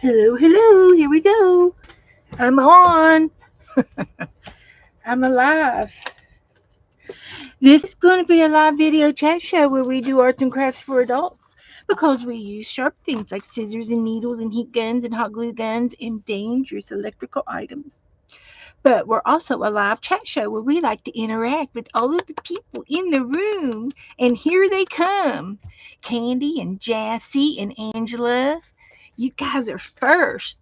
Hello, hello, here we go. I'm on. I'm alive. This is going to be a live video chat show where we do arts and crafts for adults because we use sharp things like scissors and needles and heat guns and hot glue guns and dangerous electrical items. But we're also a live chat show where we like to interact with all of the people in the room. And here they come, Candy and Jassy and Angela. You guys are first.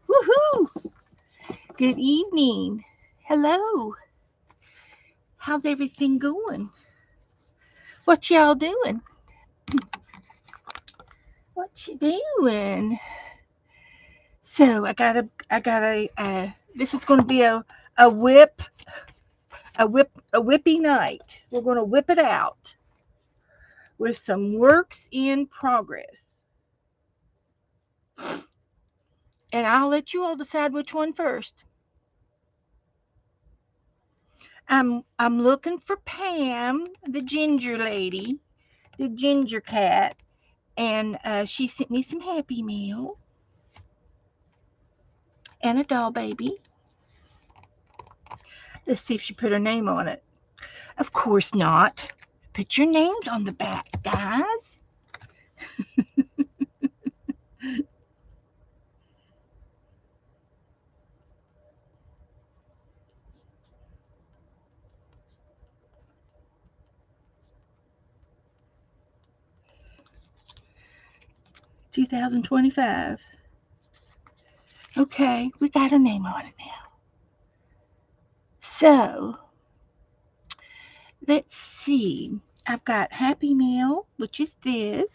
Woohoo! Good evening. Hello. How's everything going? What y'all doing? What you doing? So this is going to be a whip, a whippy night. We're going to whip it out with some works in progress. And I'll let you all decide which one first. I'm looking for Pam, the ginger lady, the ginger cat, and she sent me some Happy Meal and a doll baby. Let's see if she put her name on it. Of course not. Put your names on the back, guys. 2025. Okay, we got a name on it now. So, let's see. I've got Happy Meal, which is this,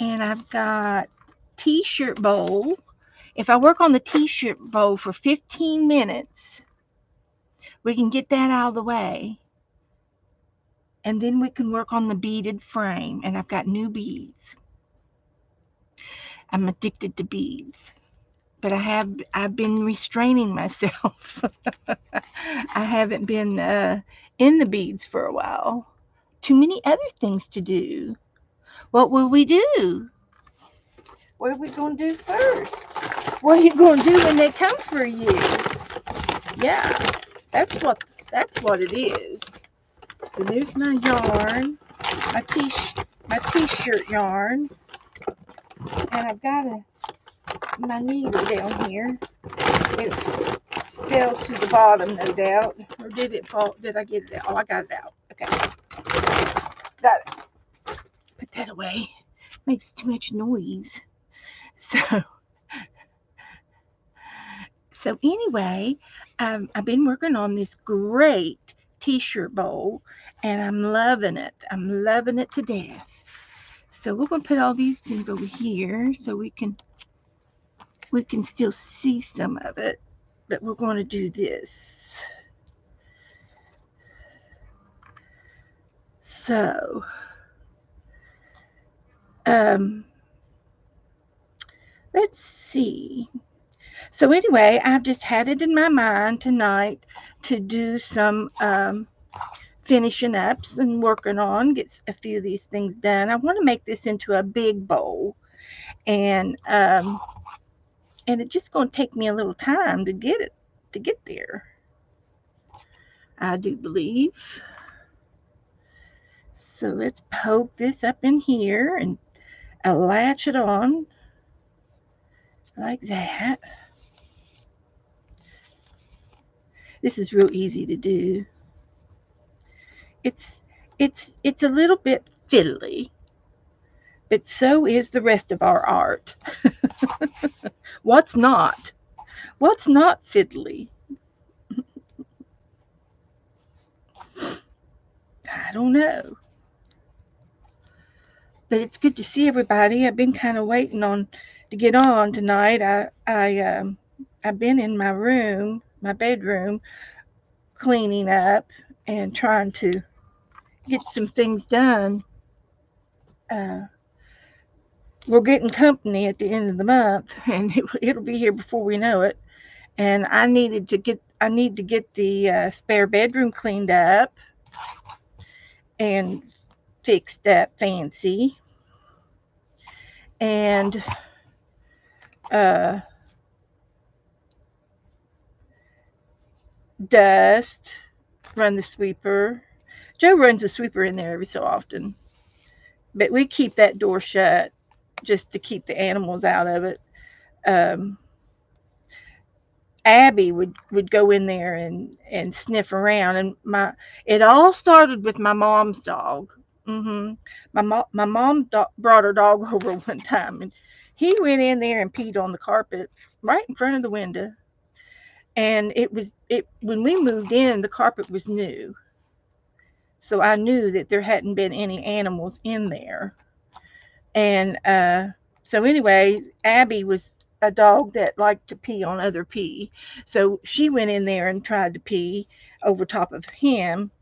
and I've got T-shirt bowl. If I work on the T-shirt bowl for 15 minutes, we can get that out of the way. And then we can work on the beaded frame, and I've got new beads. I'm addicted to beads, but I've been restraining myself. I haven't been in the beads for a while. Too many other things to do. What will we do? What are we going to do first? What are you going to do when they come for you? Yeah, that's what it is. So there's my yarn, my t-shirt yarn, and I've got my needle down here. It fell to the bottom, no doubt. Or did it fall? Did I get it out? Oh, I got it out. Okay. Got it. Put that away. Makes too much noise. So, so anyway, I've been working on this great t-shirt bowl, and I'm loving it. I'm loving it to death. So we're gonna put all these things over here so we can still see some of it, but we're going to do this. So, um, let's see. So anyway, I've just had it in my mind tonight to do some finishing ups and working on, get a few of these things done. I want to make this into a big bowl, and it's just going to take me a little time to get there. I do believe. So let's poke this up in here and latch it on like that. This is real easy to do. It's it's a little bit fiddly, but so is the rest of our art. What's not? What's not fiddly? I don't know. But it's good to see everybody. I've been kind of waiting on to get on tonight. I've been in my room, my bedroom, cleaning up and trying to get some things done. Uh, we're getting company at the end of the month, and it'll be here before we know it. And I need to get the spare bedroom cleaned up and fixed up fancy. And uh, dust, run the sweeper. Joe runs the sweeper in there every so often, but we keep that door shut just to keep the animals out of it. Um, Abby would go in there and sniff around, and my it all started with my mom's dog. Hmm. My mom brought her dog over one time, and he went in there and peed on the carpet right in front of the window. And it when we moved in, the carpet was new, so I knew that there hadn't been any animals in there. And so anyway, Abby was a dog that liked to pee on other pee. So she went in there and tried to pee over top of him.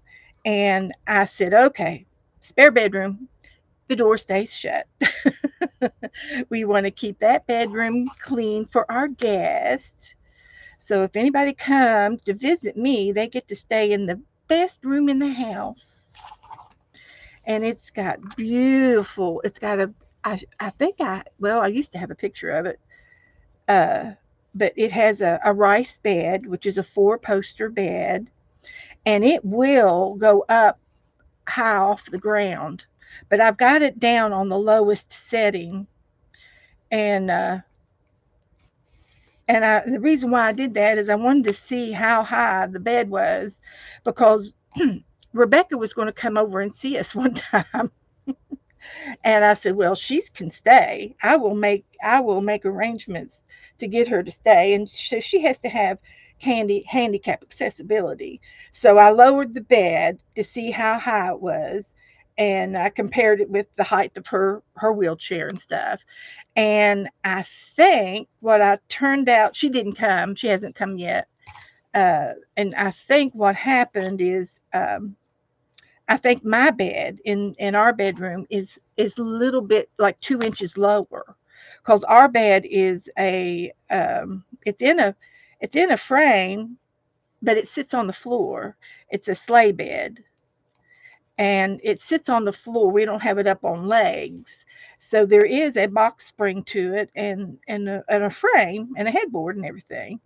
And I said, okay, spare bedroom, the door stays shut. We want to keep that bedroom clean for our guests. So if anybody comes to visit me, they get to stay in the best room in the house. And it's got beautiful, it's got a, I think well, I used to have a picture of it. Uh, but it has a rice bed, which is a four-poster bed, and it will go up high off the ground. But I've got it down on the lowest setting, and the reason why I did that is I wanted to see how high the bed was, because Rebecca was going to come over and see us one time. And I said, well, she can stay. I will make arrangements to get her to stay. And so she has to have handicap accessibility. So I lowered the bed to see how high it was, and I compared it with the height of her wheelchair and stuff. And I think what I turned out, she didn't come. She hasn't come yet. And I think what happened is, I think my bed in our bedroom is a little bit like 2 inches lower, because our bed is it's in a frame, but it sits on the floor. It's a sleigh bed, and it sits on the floor. We don't have it up on legs, so there is a box spring to it, and a frame and a headboard and everything,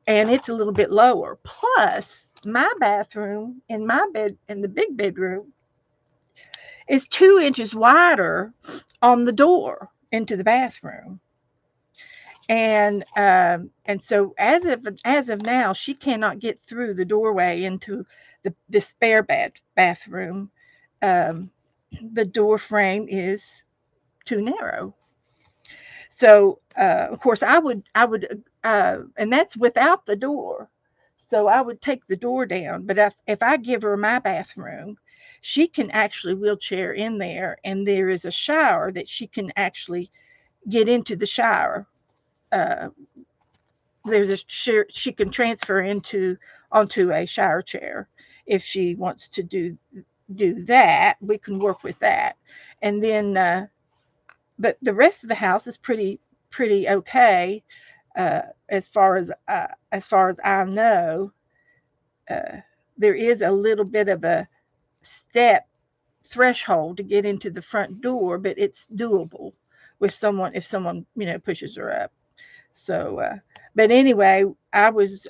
and it's a little bit lower. Plus, my bathroom in my bed in the big bedroom is 2 inches wider on the door into the bathroom. And so as of now, she cannot get through the doorway into the spare bathroom. Um, the door frame is too narrow. So of course and that's without the door. So I would take the door down. But if I give her my bathroom, she can actually wheelchair in there, and there is a shower that she can actually get into the shower. Uh, there's a she can transfer into onto a shower chair if she wants to do that. We can work with that, and then but the rest of the house is pretty okay, as far as I know. Uh, there is a little bit of a step threshold to get into the front door, but it's doable with someone if someone pushes her up. So, but anyway, I was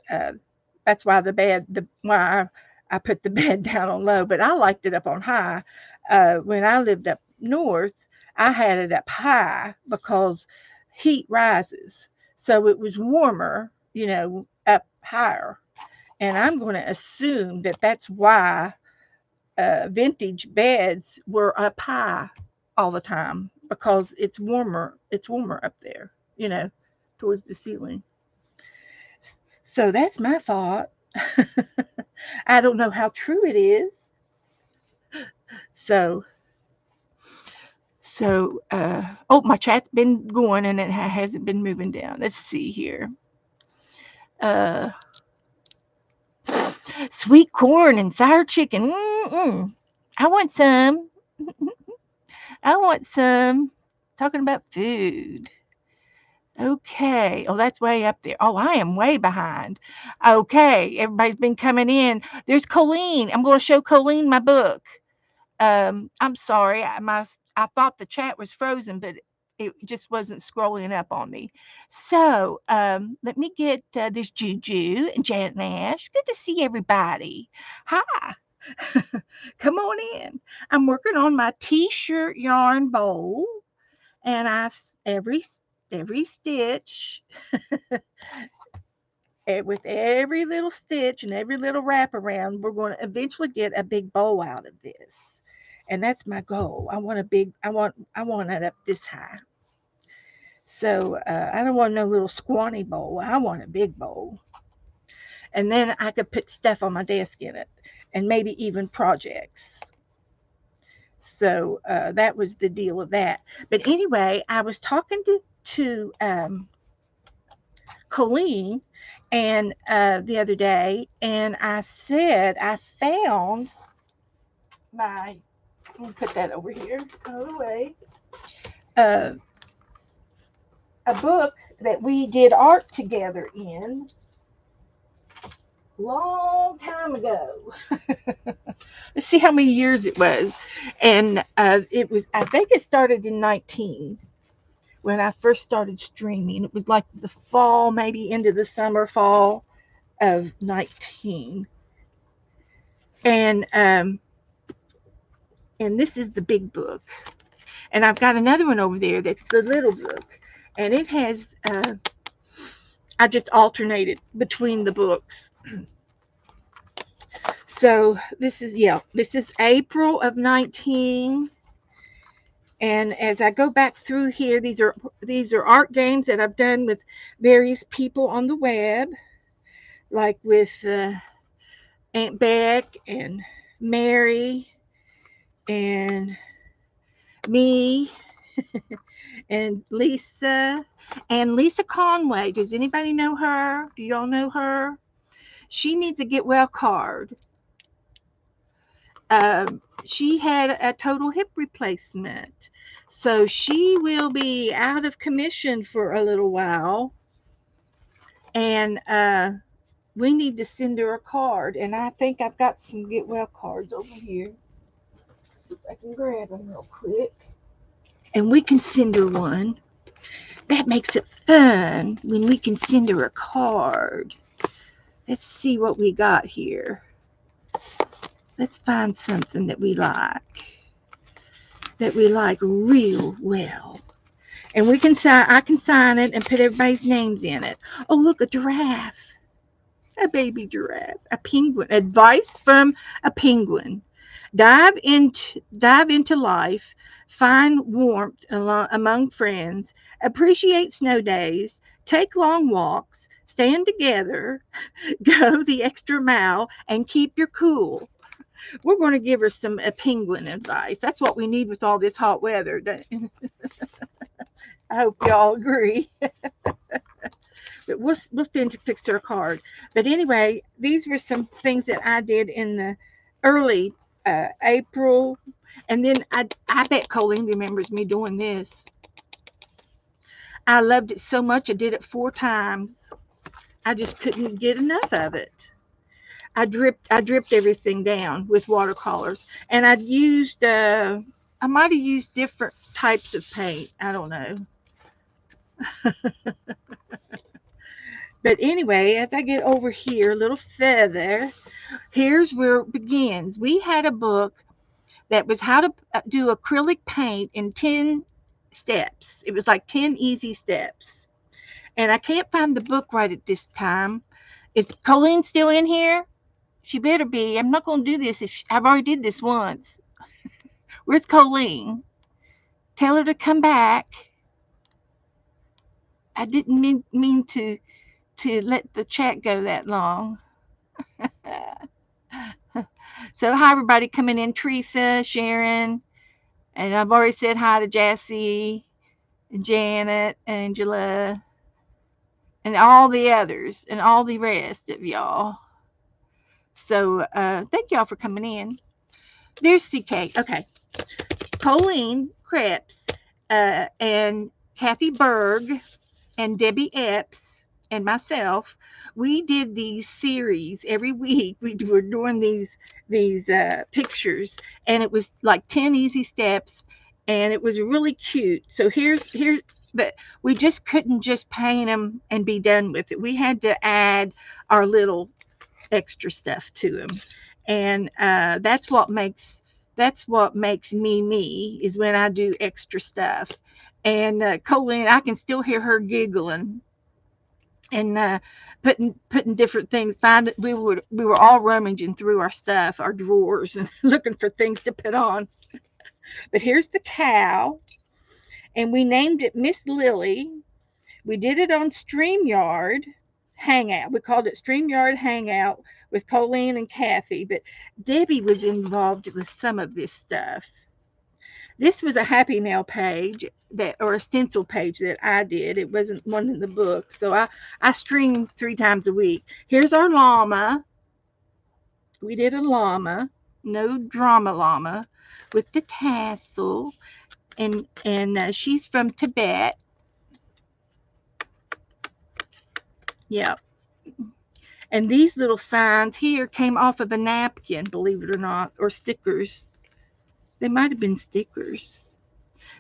that's why I put the bed down on low, but I liked it up on high. When I lived up north, I had it up high because heat rises, so it was warmer, up higher. And I'm going to assume that that's why vintage beds were up high all the time, because it's warmer. It's warmer up there, towards the ceiling. So that's my thought. I don't know how true it is. So, oh, my chat's been going and it hasn't been moving down. Let's see here. Uh, Sweet corn and sour chicken. Mm-mm. I want some. I want some. Talking about food. Okay. Oh, that's way up there. Oh, I am way behind. Okay. Everybody's been coming in. There's Colleen. I'm going to show Colleen my book. I'm sorry. I thought the chat was frozen, but It just wasn't scrolling up on me. So let me get this Juju and Janet Nash. Good to see everybody. Hi. Come on in. I'm working on my t-shirt yarn bowl, and I've every stitch, with every little stitch and every little wraparound, we're going to eventually get a big bowl out of this. And that's my goal. I want it up this high. So I don't want no little squawny bowl. I want a big bowl. And then I could put stuff on my desk in it, and maybe even projects. So that was the deal of that. But anyway, I was talking to Colleen and the other day, and I said I found my. Let me put that over here. Go away. Uh, a book that we did art together in long time ago. Let's see how many years it was. And it was, I think it started in 19 when I first started streaming. It was like the fall, maybe into the summer, fall of 19. And and this is the big book. And I've got another one over there that's the little book. And it has, I just alternated between the books. So this is April of 19. And as I go back through here, these are art games that I've done with various people on the web, like with Aunt Beck and Mary and me and Lisa Conway. Does anybody know her? Do y'all know her? She needs a get well card. She had a total hip replacement. So she will be out of commission for a little while. And we need to send her a card. And I think I've got some get well cards over here. See if I can grab them real quick. And we can send her one. That makes it fun when we can send her a card. Let's see what we got here. Let's find something that we like real well. And we can sign. I can sign it and put everybody's names in it. Oh, look, a giraffe, a baby giraffe, a penguin. Advice from a penguin: dive into life, find warmth among friends, appreciate snow days, take long walks, stand together, go the extra mile, and keep your cool. We're going to give her some penguin advice. That's what we need with all this hot weather. I hope y'all agree. But we'll fix her a card. But anyway, these were some things that I did in the early April. And then I bet Colleen remembers me doing this. I loved it so much I did it 4 times. I just couldn't get enough of it. I dripped everything down with watercolors, and I might have used different types of paint. I don't know. But anyway, as I get over here, a little further, here's where it begins. We had a book that was how to do acrylic paint in 10 steps. It was like 10 easy steps. And I can't find the book right at this time. Is Colleen still in here? She better be. I'm not going to do this I've already did this once. Where's Colleen? Tell her to come back. I didn't mean to let the chat go that long. So hi everybody coming in, Teresa, Sharon, and I've already said hi to Jessie, and Janet, Angela, and all the others, and all the rest of y'all. So thank y'all for coming in. There's CK. Okay. Colleen Krebs and Kathy Berg and Debbie Epps and myself, we did these series every week. We were doing these pictures, and it was like 10 easy steps and it was really cute. So but we just couldn't just paint them and be done with it. We had to add our little extra stuff to them, and that's what makes me me is when I do extra stuff. And Colleen, I can still hear her giggling and putting different things. We were all rummaging through our stuff, our drawers, and looking for things to put on. But here's the cow, and we named it Miss Lily. We did it on StreamYard Hangout. We called it StreamYard Hangout with Colleen and Kathy, but Debbie was involved with some of this stuff. This was a Happy Mail page that, or a stencil page that I did. It wasn't one in the book, so I stream 3 times a week. Here's our llama. We did a llama, no drama llama, with the tassel, and she's from Tibet. Yeah. And these little signs here came off of a napkin, believe it or not, or stickers. They might have been stickers.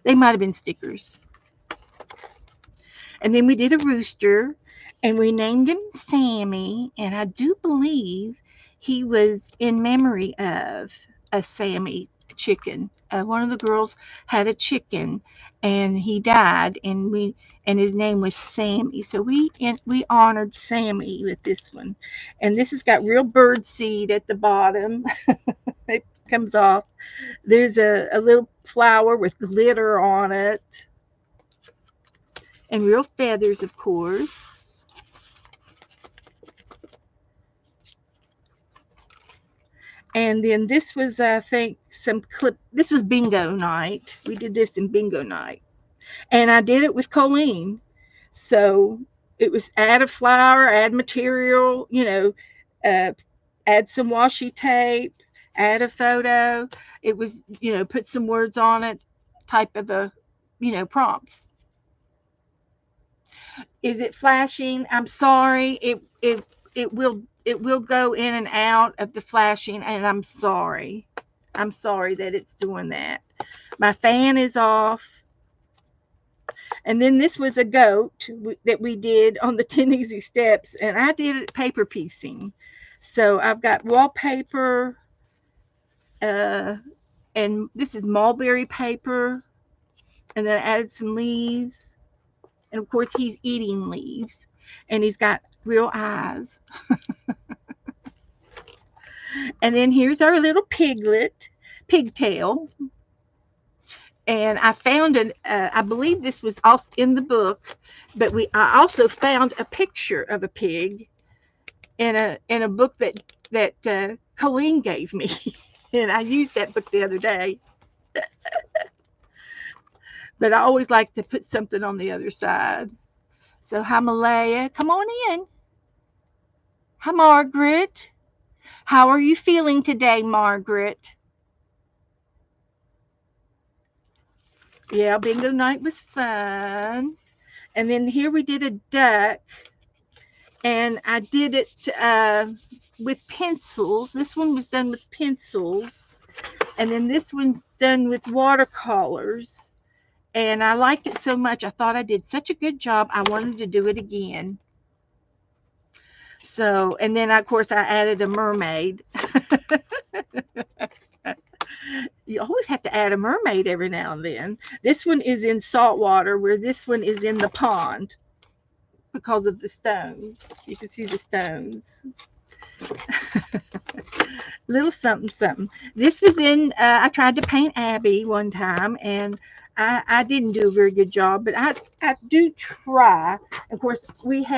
They might have been stickers. And then we did a rooster, and we named him Sammy. And I do believe he was in memory of a Sammy chicken. One of the girls had a chicken, and he died, and his name was Sammy. So we honored Sammy with this one. And this has got real bird seed at the bottom. It comes off. There's a little flower with glitter on it, and real feathers, of course. And then this was, I think, some clip. This was bingo night. We did this in bingo night, and I did it with Colleen. So it was add a flower, add material, uh, add some washi tape, add a photo. It was, put some words on it, type of prompts. Is it flashing? I'm sorry. It will go in and out of the flashing, and I'm sorry. I'm sorry that it's doing that. My fan is off. And then this was a goat that we did on the 10 Easy Steps, and I did it paper piecing. So I've got wallpaper, uh, and this is mulberry paper, and then I added some leaves. And of course, he's eating leaves, and he's got real eyes. And then here's our little pigtail. And I found I believe this was also in the book, but I also found a picture of a pig in a book that Colleen gave me, and I used that book the other day. But I always like to put something on the other side. So hi Malaya, come on in. Hi Margaret. How are you feeling today, Margaret? Yeah, bingo night was fun. And then here we did a duck, and I did it with pencils. This one was done with pencils, and then this one's done with watercolors. And I liked it so much, I thought I did such a good job, I wanted to do it again. So, and then of course I added a mermaid. You always have to add a mermaid every now and then. This one is in salt water, where this one is in the pond because of the stones. You can see the stones. Little something something. This was in. I tried to paint Abby one time, and I didn't do a very good job, but I do try. Of course, we've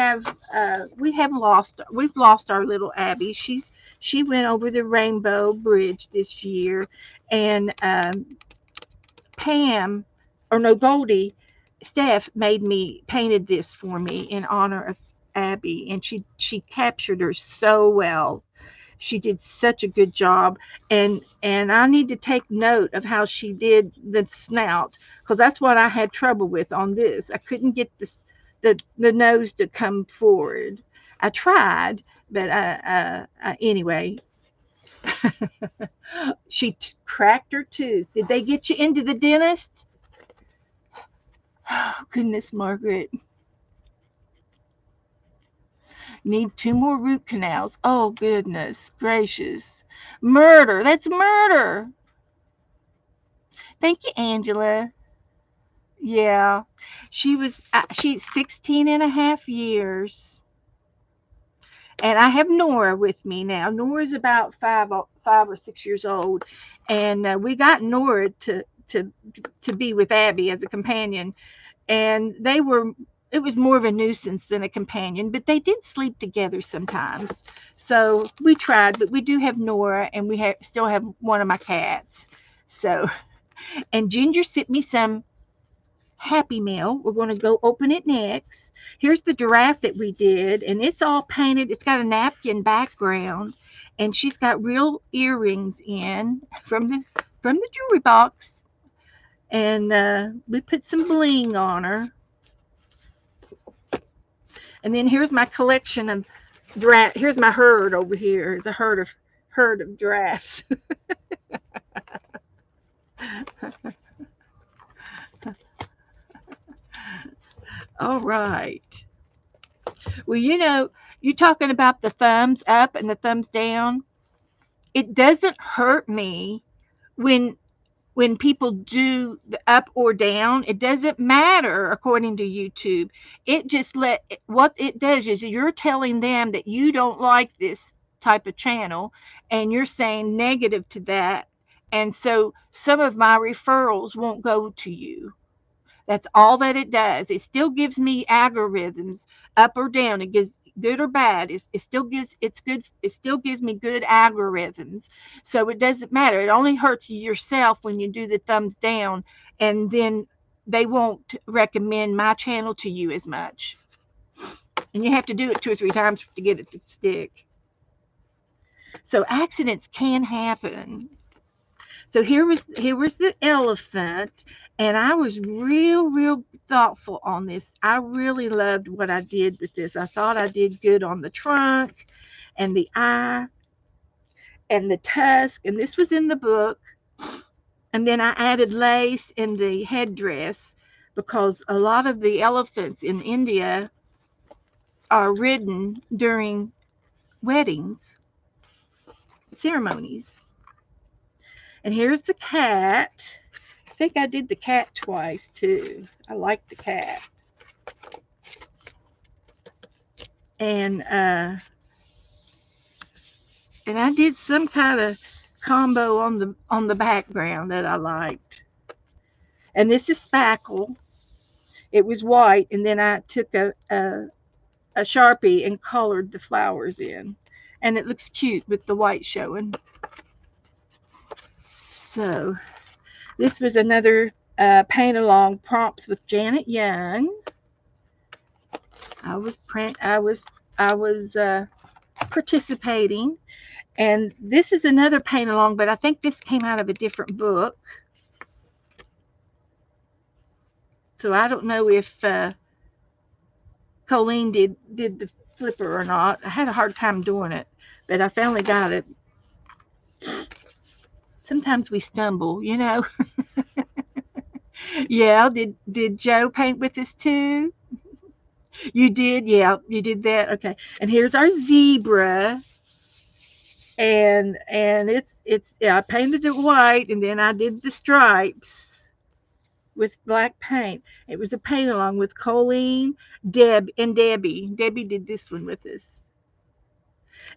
lost our little Abby. She went over the Rainbow Bridge this year, and Pam, or no, Goldie, Steph made me painted this for me in honor of Abby, and she captured her so well. She did such a good job, and I need to take note of how she did the snout, because that's what I had trouble with on this. I couldn't get the nose to come forward. I tried, but anyway. She cracked her tooth. Did they get you into the dentist? Oh, goodness, Margaret. Need 2 more root canals. Oh, goodness gracious. Murder. That's murder. Thank you, Angela. Yeah. She's 16 and a half years. And I have Nora with me now. Nora's about 5 or 6 years old. And we got Nora to be with Abby as a companion. And it was more of a nuisance than a companion, but they did sleep together sometimes. So we tried, but we do have Nora, and still have one of my cats. So, and Ginger sent me some Happy Meal. We're going to go open it next. Here's the giraffe that we did, and it's all painted. It's got a napkin background, and she's got real earrings in from the jewelry box, and we put some bling on her. And then here's my collection of giraffe. Here's my herd over here. It's a herd of giraffes. All right. Well, you're talking about the thumbs up and the thumbs down. It doesn't hurt me when people do the up or down. It doesn't matter according to YouTube. It just what it does is you're telling them that you don't like this type of channel, and you're saying negative to that, and so some of my referrals won't go to you. That's all that it does. It still gives me algorithms up or down. It gives good or bad. It still gives it's good. It still gives me good algorithms. So it doesn't matter. It only hurts yourself when you do the thumbs down, and then they won't recommend my channel to you as much. And you have to do it 2 or 3 times to get it to stick. So accidents can happen. So here was the elephant, and I was real thoughtful on this. I really loved what I did with this. I thought I did good on the trunk and the eye and the tusk, and this was in the book. And then I added lace in the headdress because a lot of the elephants in India are ridden during weddings ceremonies. And here's the cat. I think I did the cat twice too. I like the cat. And I did some kind of combo on the background that I liked. And this is spackle. It was white, and then I took a Sharpie and colored the flowers in. And it looks cute with the white showing. So this was another paint along prompts with Janet Young. I was participating, and this is another paint along, but I think this came out of a different book. So I don't know if Colleen did the flipper or not. I had a hard time doing it, but I finally got it. Sometimes we stumble, Yeah, did Joe paint with us too? You did? Yeah, you did that. Okay. And here's our zebra. And I painted it white, and then I did the stripes with black paint. It was a paint along with Colleen, Debbie. Debbie did this one with us.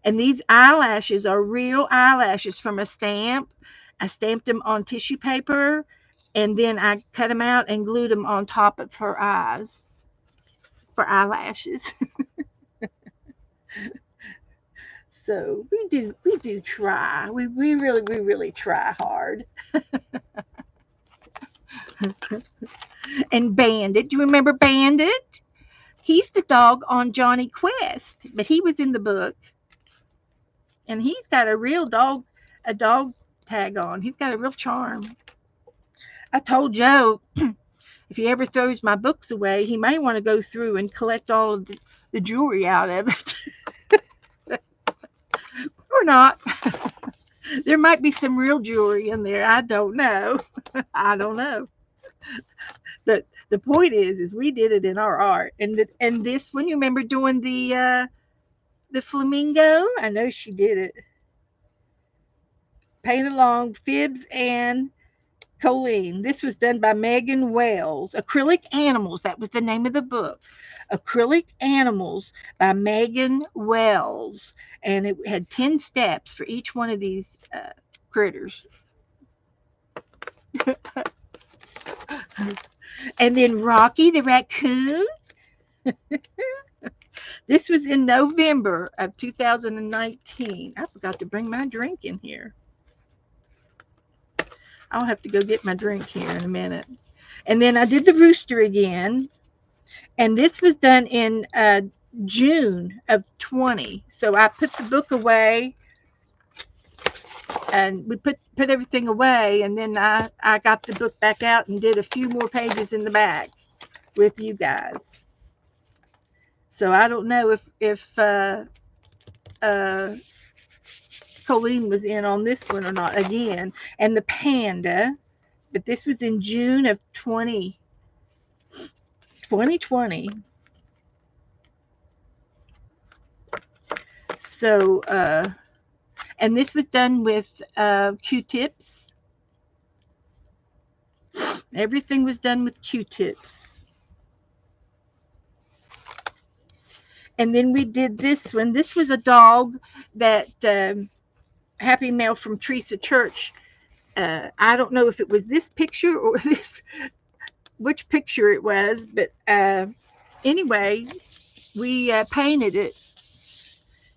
And these eyelashes are real eyelashes from a stamp. I stamped them on tissue paper, and then I cut them out and glued them on top of her eyes for eyelashes. So we do try. We really try hard. And Bandit, do you remember Bandit? He's the dog on Johnny Quest, but he was in the book. And he's got a dog tag on. He's got a real charm. I told Joe if he ever throws my books away, he may want to go through and collect all of the jewelry out of it. Or not. There might be some real jewelry in there. I don't know. I don't know. But the point is we did it in our art. And this one, you remember doing the flamingo? I know she did it. Paint along Fibs and Colleen. This was done by Megan Wells. Acrylic Animals. That was the name of the book. Acrylic Animals by Megan Wells. And it had 10 steps for each one of these critters. And then Rocky the raccoon. This was in November of 2019. I forgot to bring my drink in here. I'll have to go get my drink here in a minute. And then I did the rooster again. And this was done in June of 20. So I put the book away and we put everything away. And then I got the book back out and did a few more pages in the back with you guys. So I don't know if uh, Colleen was in on this one or not again. And the panda, but this was in June of 2020. So, and this was done with Q-tips. Everything was done with Q-tips. And then we did this one. This was a dog that Happy Mail from Teresa Church. I don't know if it was this picture or this, which picture it was, but anyway, we painted it.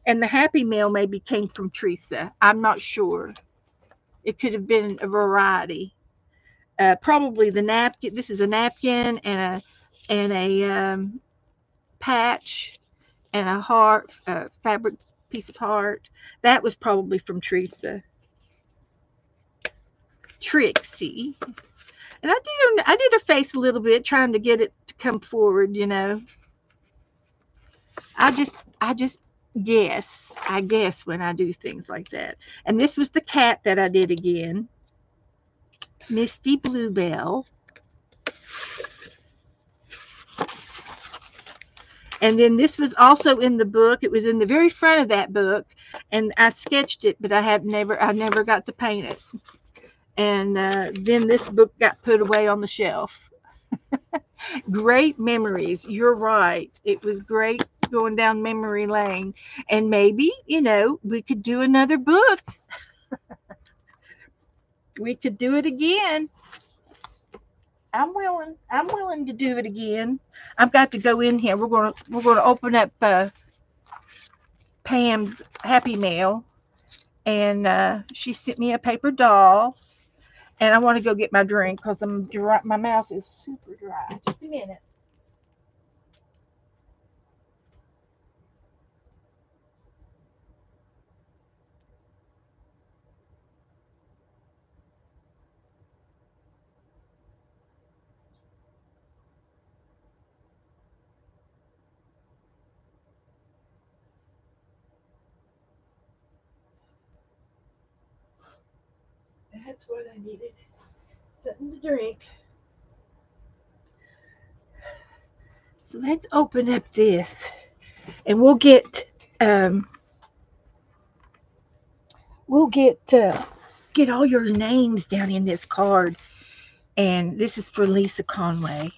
And the Happy Mail maybe came from Teresa. I'm not sure. It could have been a variety. Probably the napkin. This is a napkin and a patch and a heart, fabric piece of heart. That was probably from Teresa. Trixie. And I did her face a little bit, trying to get it to come forward. I just guess. I guess when I do things like that. And this was the cat that I did again, Misty Bluebell. And then this was also in the book. It was in the very front of that book, and I sketched it, but I never got to paint it. And then this book got put away on the shelf. Great memories. You're right. It was great going down memory lane. And maybe, we could do another book. We could do it again. I'm willing. I'm willing to do it again. I've got to go in here. We're gonna open up Pam's Happy Mail, and she sent me a paper doll. And I want to go get my drink because I'm dry. My mouth is super dry. Just a minute. That's what I needed. Something to drink. So let's open up this, and um, we'll get all your names down in this card. And this is for Lisa Conway,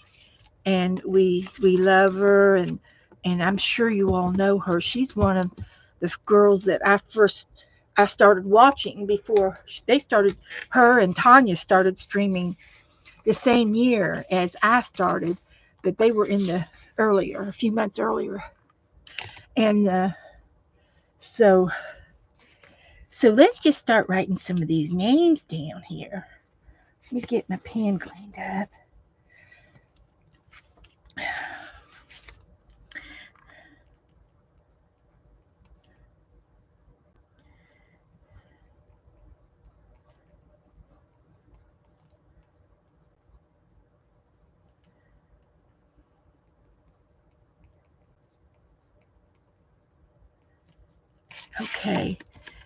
and we love her, and I'm sure you all know her. She's one of the girls that I started watching before they started. Her and Tanya started streaming the same year as I started, but they were in the earlier, a few months earlier. And so so let's just start writing some of these names down here. Let me get my pen cleaned up. Okay.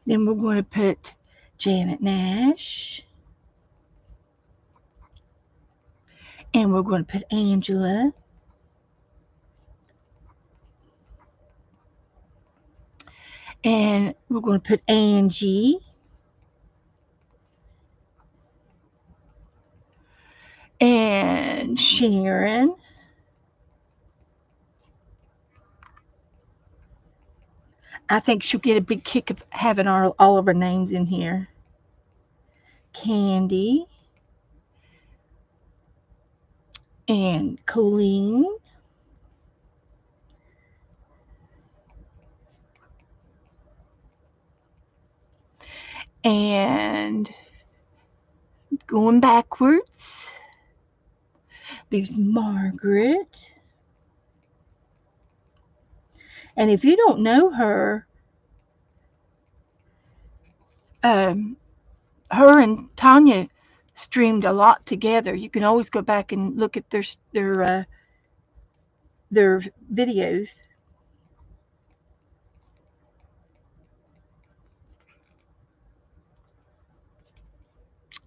Then we're going to put Janet Nash. And we're going to put Angela. And we're going to put Angie. And Sharon. I think she'll get a big kick of having all of her names in here. Candy. And Colleen. And going backwards, there's Margaret. And if you don't know her, her and Tanya streamed a lot together. You can always go back and look at their videos.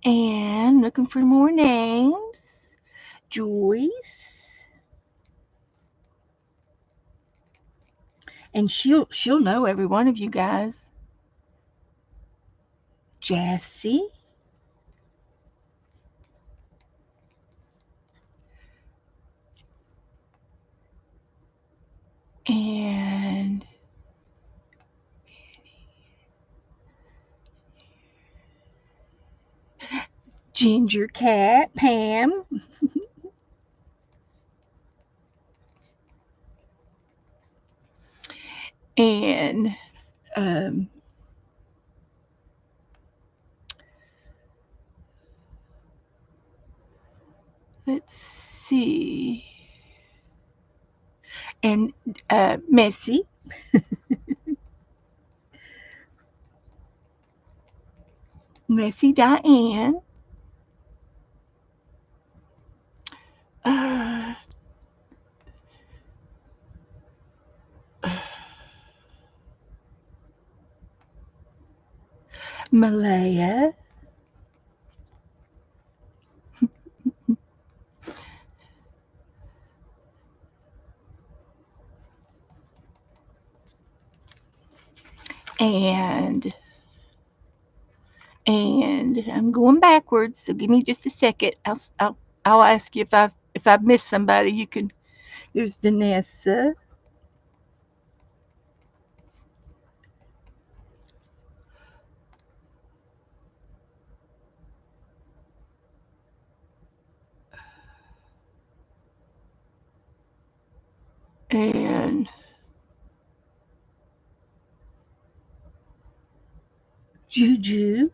And looking for more names. Joyce. And she'll know every one of you guys. Jessie. And Ginger Cat, Pam. And um, let's see. And Messy. Messy Diane. Uh, Malaya. And I'm going backwards, so give me just a second. I'll ask you if I've missed somebody. You can. There's Vanessa. And Juju.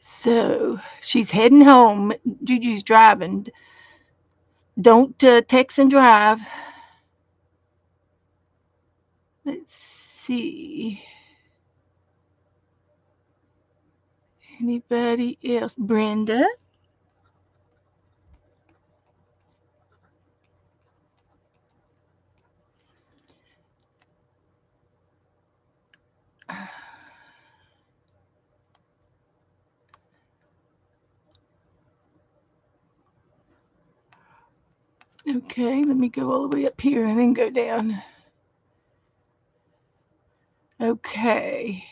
So she's heading home. Juju's driving. Don't text and drive. Let's see. Anybody else? Brenda. Okay, let me go all the way up here and then go down. Okay.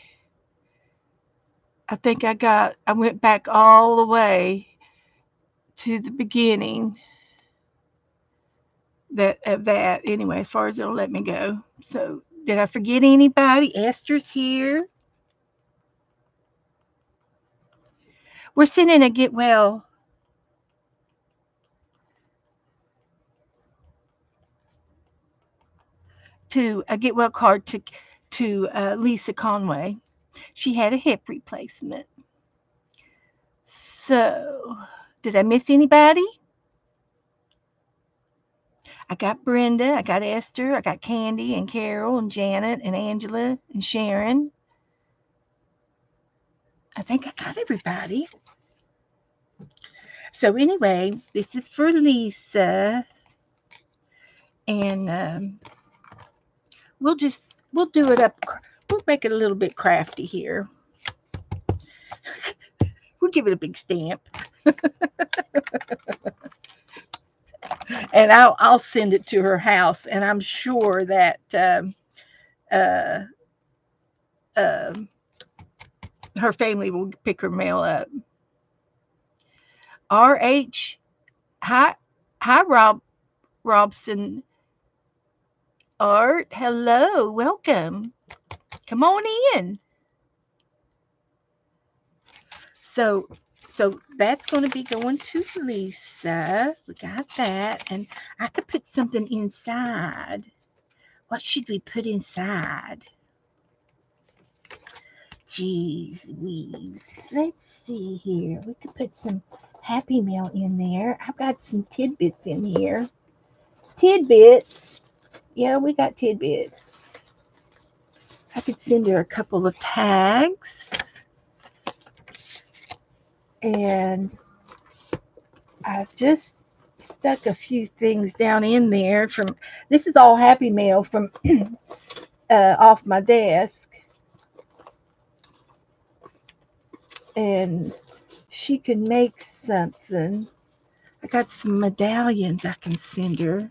I think I went back all the way to the beginning that anyway, as far as it'll let me go. So did I forget anybody? Esther's here. We're sending a get well to a get well card to Lisa Conway. She had a hip replacement. So did I miss anybody? I got Brenda, I got Esther, I got Candy and Carol and Janet and Angela and Sharon. I think I got everybody. So anyway, this is for Lisa. And we'll do it up. We'll make it a little bit crafty here. We'll give it a big stamp, and I'll send it to her house. And I'm sure that uh, um her family will pick her mail up. RH, hi, hi, Robson Art. Hello, welcome. Come on in. So, so that's going to be going to Lisa. We got that, and I could put something inside. What should we put inside? Jeez, Louise. Let's see here. We could put some Happy Mail in there. I've got some tidbits in here. Tidbits. Yeah, we got tidbits. I could send her a couple of tags. And I've just stuck a few things down in there from, this is all Happy Mail from off my desk. And she can make something. I got some medallions I can send her.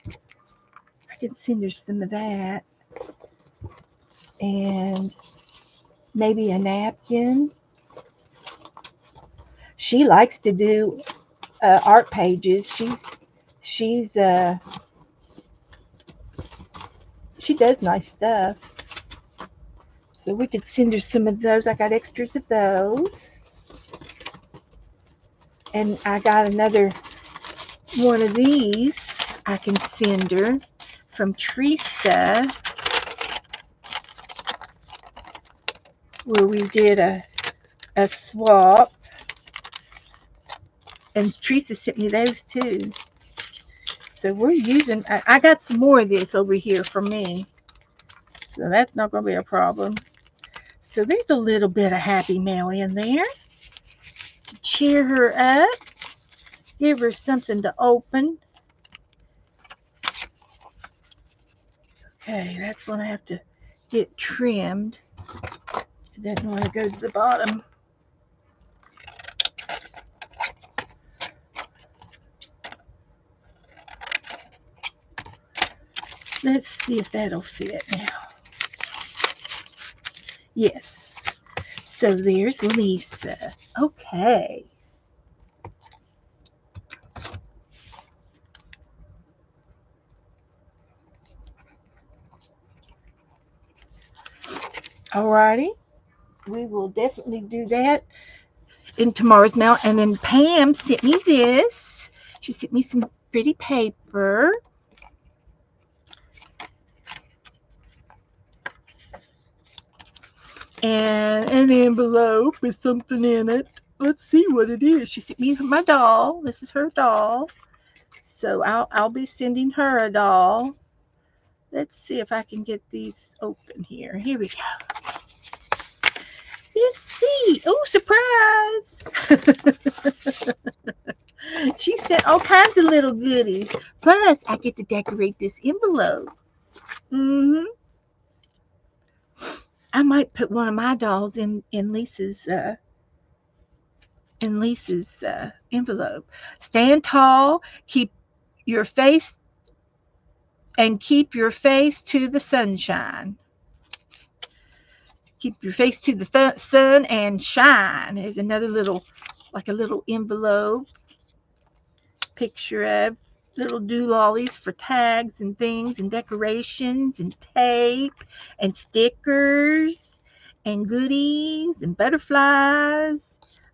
I can send her some of that. And maybe a napkin. She likes to do art pages. She does nice stuff. So we could send her some of those. I got extras of those. And I got another one of these I can send her from Teresa, where we did a swap. And Teresa sent me those too. So we're using, I got some more of this over here for me. So that's not going to be a problem. So there's a little bit of Happy Mail in there to cheer her up, give her something to open. Okay, that's going to have to get trimmed. It doesn't want to go to the bottom. Let's see if that'll fit now. Yes. So there's Lisa. Okay. Alrighty. We will definitely do that in tomorrow's mail. And then Pam sent me this. She sent me some pretty paper. And an envelope with something in it. Let's see what it is. She sent me my doll. This is her doll. So I'll be sending her a doll. Let's see if I can get these open here. Here we go. Let's see. Oh, surprise. She sent all kinds of little goodies. Plus, I get to decorate this envelope. I might put one of my dolls in Lisa's envelope. Stand tall, keep your face to the sunshine. Keep your face to the sun and shine. There's another little, like a little envelope picture of little doolollies for tags and things and decorations and tape and stickers and goodies and butterflies.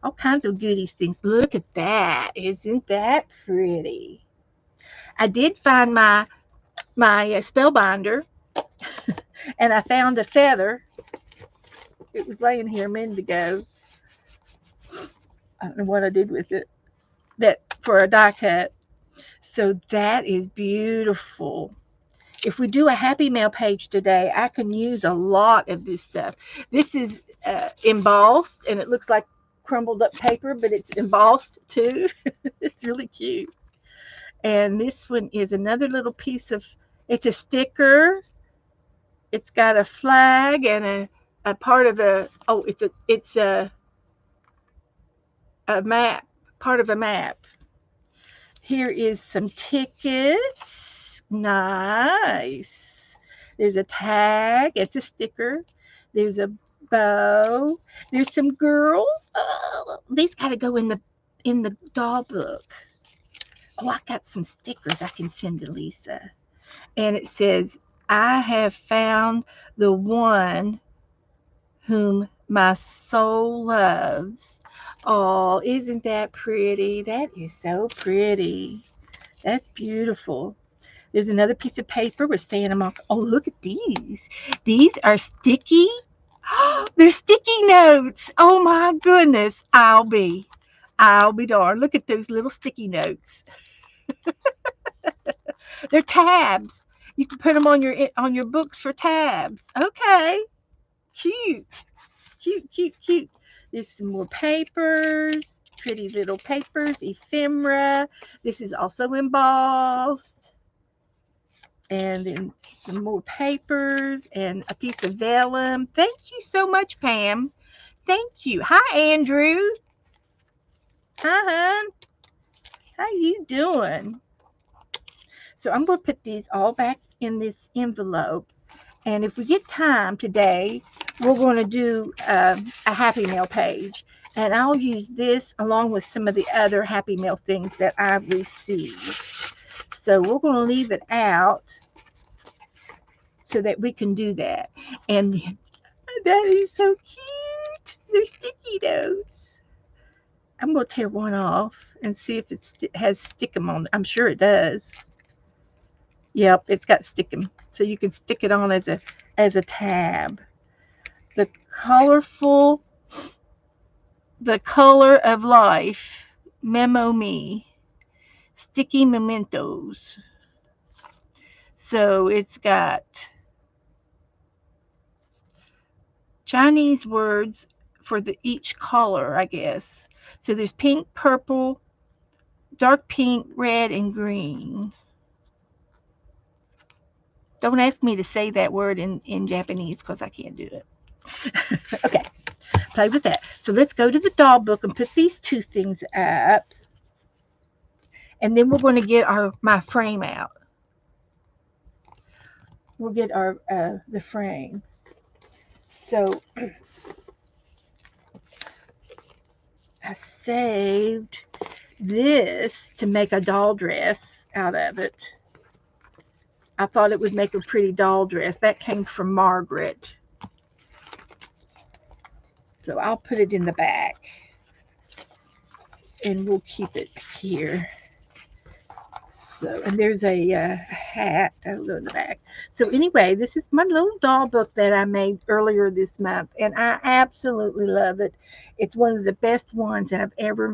All kinds of goodies things. Look at that. Isn't that pretty? I did find my spellbinder, and I found a feather. It was laying here a minute ago. I don't know what I did with it. That for a die cut. So that is beautiful. If we do a Happy Mail page today, I can use a lot of this stuff. This is embossed, and it looks like crumbled up paper, but it's embossed too. It's really cute. And this one is another little piece of, it's a sticker. It's got a flag and a part of a, oh, it's a map, part of a map. Here is some tickets. Nice. There's a tag. It's a sticker. There's a bow. There's some girls. Oh, these got to go in the doll book. Oh, I got some stickers I can send to Lisa. And it says, I have found the one whom my soul loves. Oh, isn't that pretty? That is so pretty. That's beautiful. There's another piece of paper with Santa Monica. Oh, look at these. These are sticky. They're sticky notes. Oh my goodness. I'll be darned. Look at those little sticky notes. They're tabs. You can put them on your books for tabs. Okay. Cute. Cute, cute, cute. There's some more papers. Pretty little papers. Ephemera. This is also embossed. And then some more papers and a piece of vellum. Thank you so much, Pam. Thank you. Hi, Andrew. Hi, hon. How you doing? So I'm going to put these all back in this envelope. And if we get time today, we're going to do a Happy Mail page. And I'll use this along with some of the other Happy Mail things that I've received. So we're going to leave it out so that we can do that. And that is so cute. They're sticky notes. I'm going to tear one off and see if it has stickum on it. I'm sure it does. Yep, it's got stickum. So you can stick it on as a tab. The color of life, memo me, sticky mementos. So it's got Chinese words for each color, I guess. So there's pink, purple, dark pink, red, and green. Don't ask me to say that word in Japanese because I can't do it. Okay, play with that. So let's go to the doll book and put these two things up. And then we're going to get my frame out. We'll get the frame. So I saved this to make a doll dress out of it. I thought it would make a pretty doll dress. That came from Margaret. So I'll put it in the back. And we'll keep it here. So, and there's a hat that'll go in the back. So anyway, this is my little doll book that I made earlier this month, and I absolutely love it. It's one of the best ones that I've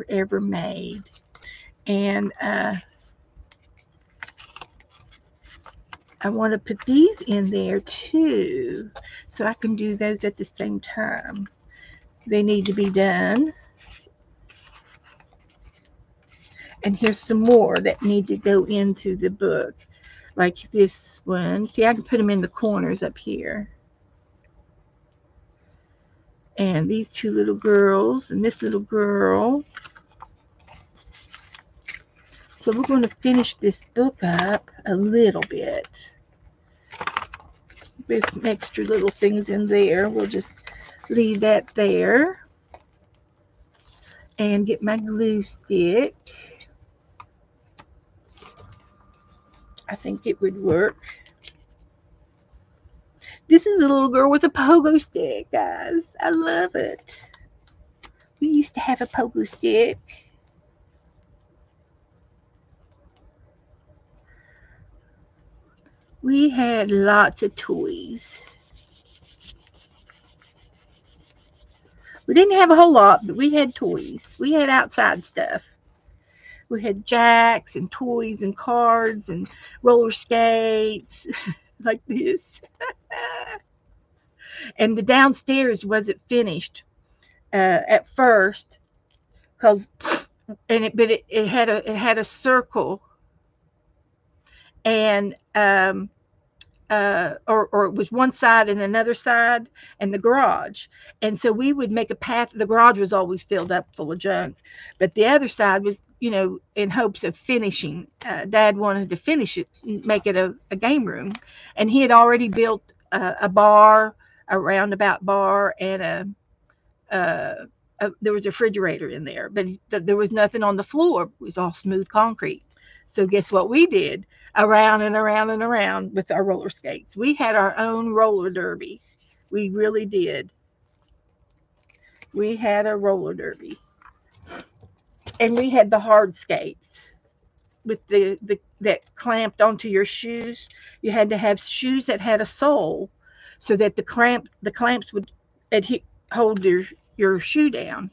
ever made. And I want to put these in there too, so I can do those at the same time. They need to be done. And here's some more that need to go into the book, like this one. See, I can put them in the corners up here. And these two little girls and this little girl. So we're going to finish this book up a little bit. There's some extra little things in there. We'll just leave that there. And get my glue stick. I think it would work. This is a little girl with a pogo stick, guys. I love it. We used to have a pogo stick. We had lots of toys. We didn't have a whole lot, but we had toys. We had outside stuff. We had jacks and toys and cards and roller skates like this. And the downstairs wasn't finished at first, but it had a circle and or it was one side and another side and the garage. And so we would make a path. The garage was always filled up full of junk, but the other side was, in hopes of finishing. Dad wanted to finish it, make it a game room. And he had already built a bar, a roundabout bar, and there was a refrigerator in there, but there was nothing on the floor. It was all smooth concrete. So guess what we did? Around and around and around with our roller skates. We had our own roller derby. We really did. We had a roller derby, and we had the hard skates with the that clamped onto your shoes. You had to have shoes that had a sole, so that the clamps would adhe- hold your shoe down.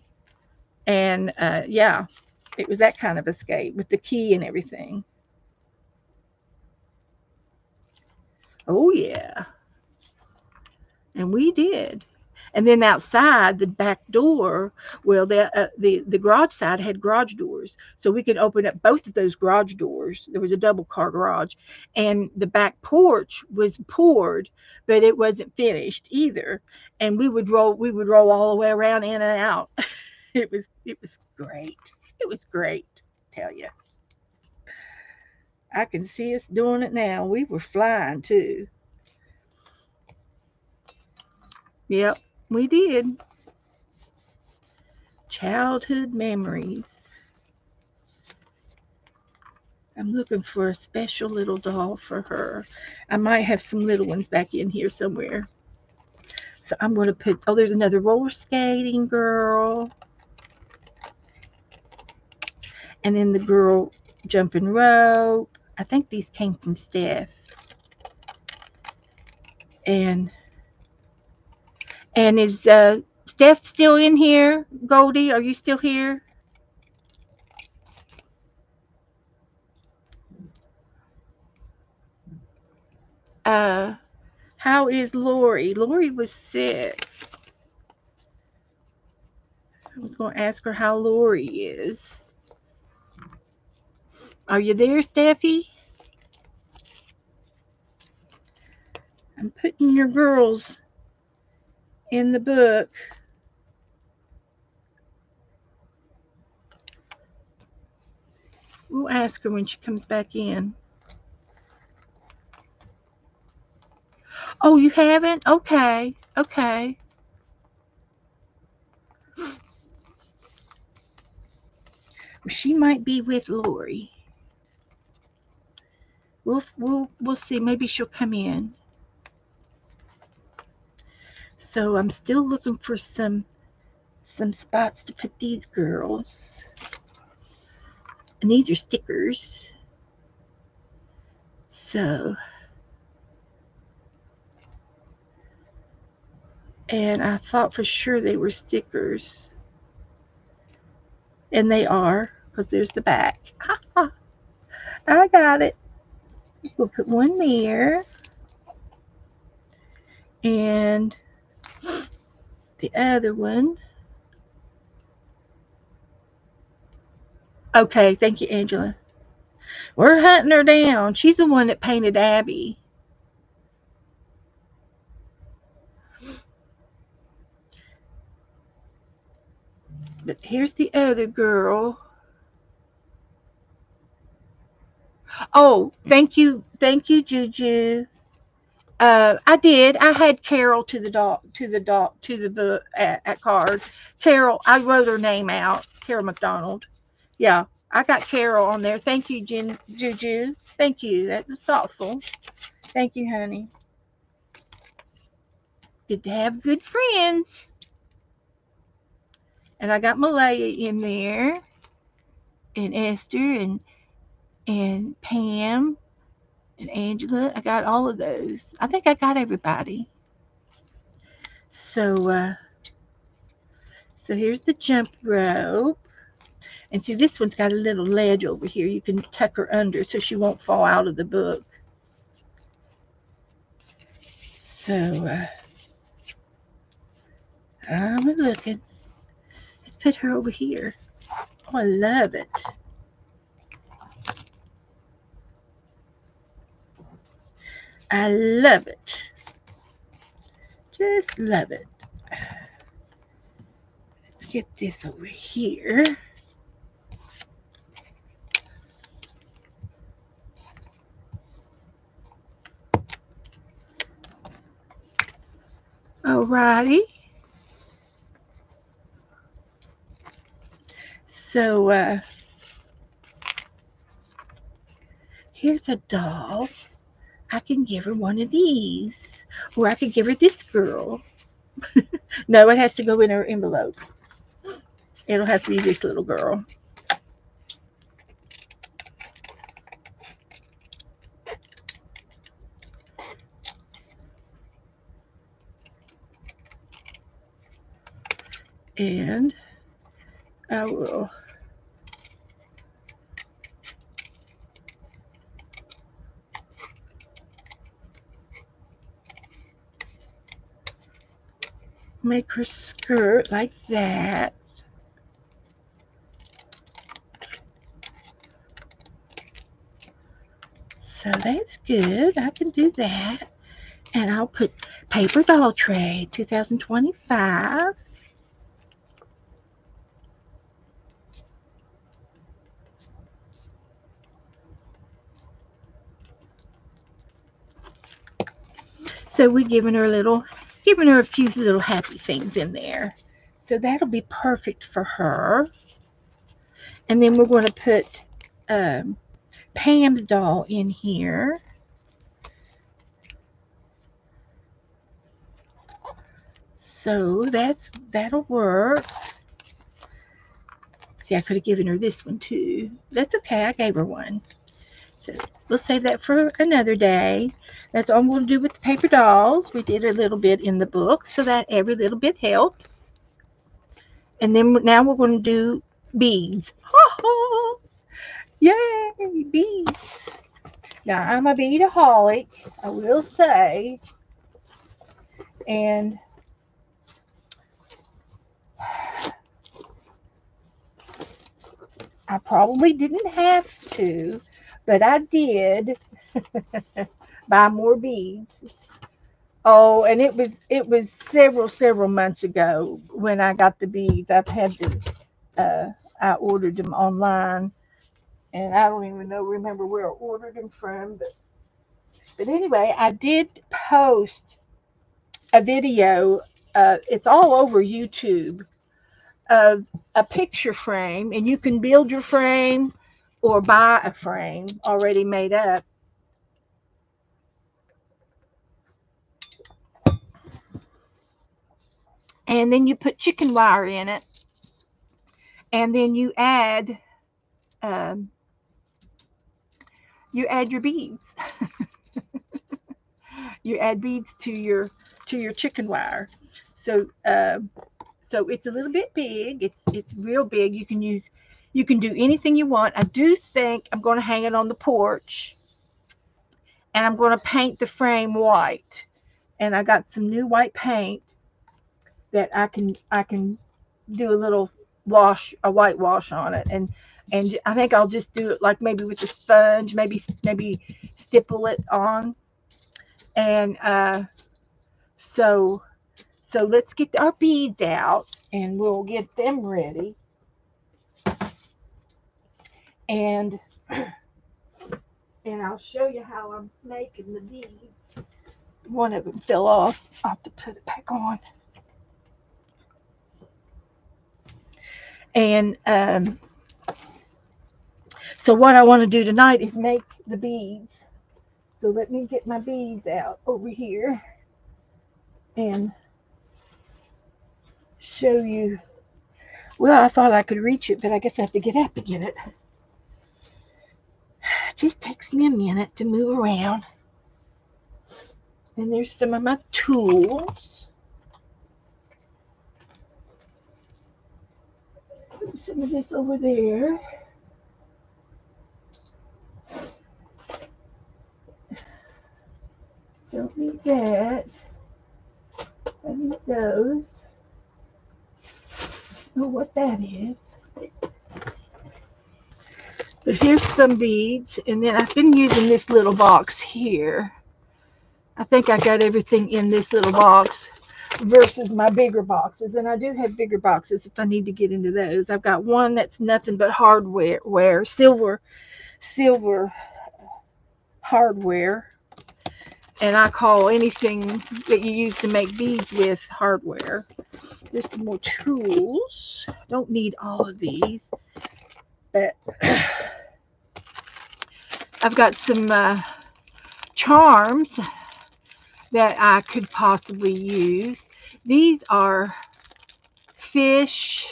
And yeah, it was that kind of a skate with the key and everything. Oh yeah, and we did. And then outside the back door, well, the garage side had garage doors, so we could open up both of those garage doors. There was a double car garage, and the back porch was poured, but it wasn't finished either. And we would roll all the way around in and out. It was great. It was great. Tell you, I can see us doing it now. We were flying too. Yep, we did. Childhood memories. I'm looking for a special little doll for her. I might have some little ones back in here somewhere. So I'm going to put, oh, there's another roller skating girl. And then the girl jumping rope. I think these came from Steph. And is Steph still in here? Goldie, are you still here? Uh, how is Lori? Lori was sick. I was going to ask her how Lori is. Are you there, Steffi? I'm putting your girls in the book. We'll ask her when she comes back in. Oh, you haven't? Okay. Okay. Well, she might be with Lori. We'll see. Maybe she'll come in. So I'm still looking for some spots to put these girls. And these are stickers. So, and I thought for sure they were stickers. And they are, because there's the back. I got it. We'll put one there. And the other one. Okay, thank you, Angela. We're hunting her down. She's the one that painted Abby. But here's the other girl. Oh, thank you, Juju. I did. I had Carol to the book at card. Carol, I wrote her name out. Carol McDonald. Yeah, I got Carol on there. Thank you, Juju. Thank you. That was thoughtful. Thank you, honey. Good to have good friends. And I got Malaya in there, and Esther, and Pam, and Angela. I got all of those. I think I got everybody. So so here's the jump rope. And see, this one's got a little ledge over here. You can tuck her under so she won't fall out of the book. So I'm looking. Let's put her over here. Oh, I love it. I love it. Just love it. Let's get this over here. Alrighty. So here's a doll. I can give her one of these. Or I could give her this girl. No, it has to go in her envelope. It'll have to be this little girl. And I will make her skirt like that. So that's good. I can do that. And I'll put paper doll tray 2025. So we're giving her a few little happy things in there. So that'll be perfect for her. And then we're going to put Pam's doll in here. So that'll work. See, I could have given her this one too. That's okay. I gave her one. So we'll save that for another day. That's all I'm going to do with the paper dolls. We did a little bit in the book so that every little bit helps. And then now we're going to do beads. Yay, beads. Now, I'm a beadaholic, I will say. And I probably didn't have to, but I did buy more beads. Oh, and it was several months ago when I got the beads. I ordered them online, and I don't even remember where I ordered them from. But anyway, I did post a video. It's all over YouTube of a picture frame, and you can build your frame or buy a frame already made up. And then you put chicken wire in it, and then um, you add your beads. You add beads to your chicken wire. So so it's a little bit big. It's real big. You can do anything you want. I do think I'm going to hang it on the porch, and I'm going to paint the frame white. And I got some new white paint that I can do a little a white wash on it, and I think I'll just do it like maybe with a sponge, maybe stipple it on, and so so let's get our beads out, and we'll get them ready, and and I'll show you how I'm making the beads. One of them fell off. I'll have to put it back on. And so what I want to do tonight is make the beads. So let me get my beads out over here and show you. Well, I thought I could reach it, but I guess I have to get up to get it. It just takes me a minute to move around. And there's some of my tools. Put some of this over there. Don't need that. I need those. I don't know what that is. But here's some beads, and then I've been using this little box here I think I got everything in this little box versus my bigger boxes. And I do have bigger boxes if I need to get into those. I've got one that's nothing but hardware, silver hardware. And I call anything that you use to make beads with hardware. There's some more tools. Don't need all of these, but I've got some charms that I could possibly use. These are fish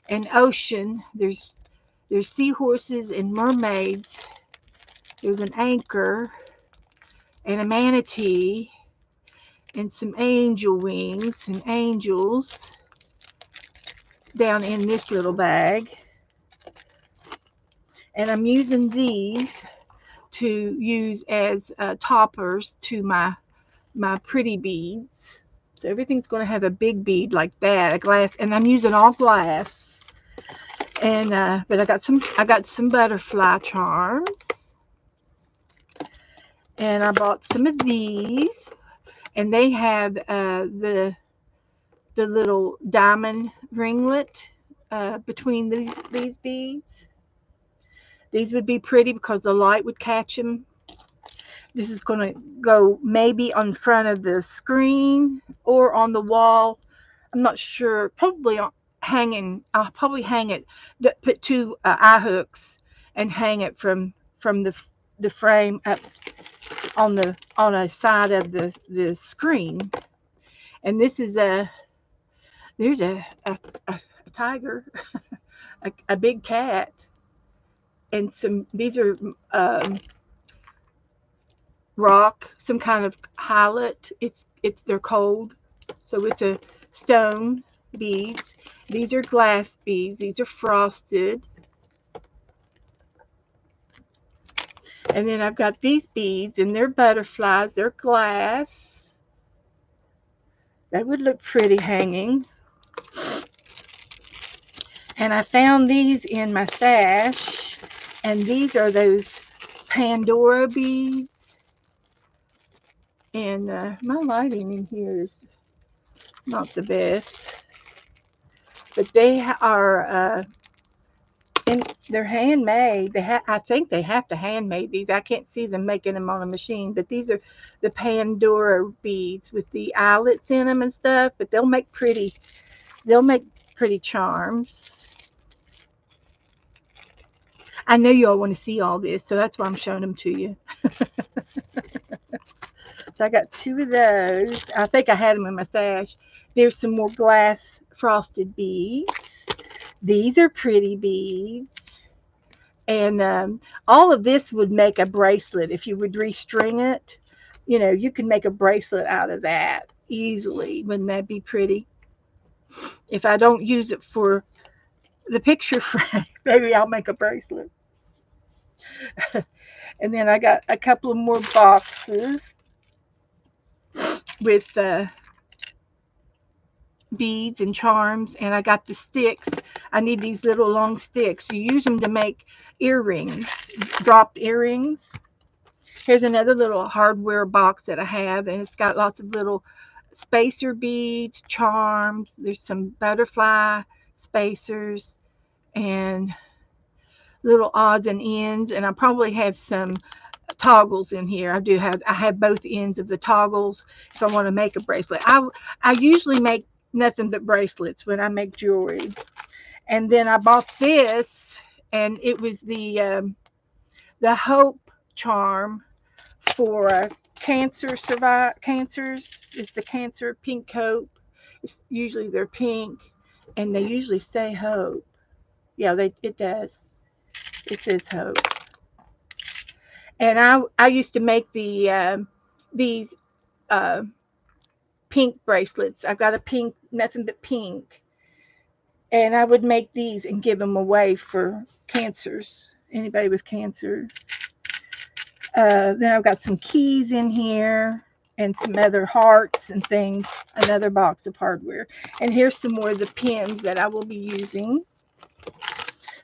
and ocean. There's seahorses and mermaids. There's an anchor and a manatee and some angel wings and angels down in this little bag. And I'm using these to use as toppers to my pretty beads. So everything's going to have a big bead like that, a glass, and I'm using all glass. And but I got some butterfly charms, and I bought some of these, and they have the little diamond ringlet between these beads. These would be pretty because the light would catch them. This is going to go maybe on front of the screen or on the wall. I'm not sure. Probably hanging. I'll probably hang it. Put two eye hooks and hang it from the frame up on a side of the screen. And this is there's a tiger, a big cat, and these are rock, some kind of highlight. They're cold, so it's a stone beads. These are glass beads. These are frosted. And then I've got these beads, and they're butterflies. They're glass. They would look pretty hanging. And I found these in my stash, and these are those Pandora beads. And my lighting in here is not the best, but they are and they're handmade. I think they have to handmade these. I can't see them making them on a machine, but these are the Pandora beads with the eyelets in them and stuff. But they'll make pretty charms. I know you all want to see all this, so that's why I'm showing them to you. So I got two of those. I think I had them in my stash. There's some more glass frosted beads. These are pretty beads. And all of this would make a bracelet if you would restring it. You know, you can make a bracelet out of that easily. Wouldn't that be pretty? If I don't use it for the picture frame, maybe I'll make a bracelet. And then I got a couple of more boxes with beads and charms, and I got the sticks. I need these little long sticks. You use them to make earrings, dropped earrings. Here's another little hardware box that I have, and it's got lots of little spacer beads, charms. There's some butterfly spacers and little odds and ends, and I probably have some toggles in here. I have both ends of the toggles if I want to make a bracelet. I usually make nothing but bracelets when I make jewelry. And then I bought this, and it was the hope charm for cancers. It's the cancer pink hope. It's usually they're pink, and they usually say hope. Yeah, it does. It says hope. And I used to make these uh, pink bracelets. I've got a pink, nothing but pink, and I would make these and give them away for cancers. Anybody with cancer. Then I've got some keys in here and some other hearts and things. Another box of hardware. And here's some more of the pins that I will be using.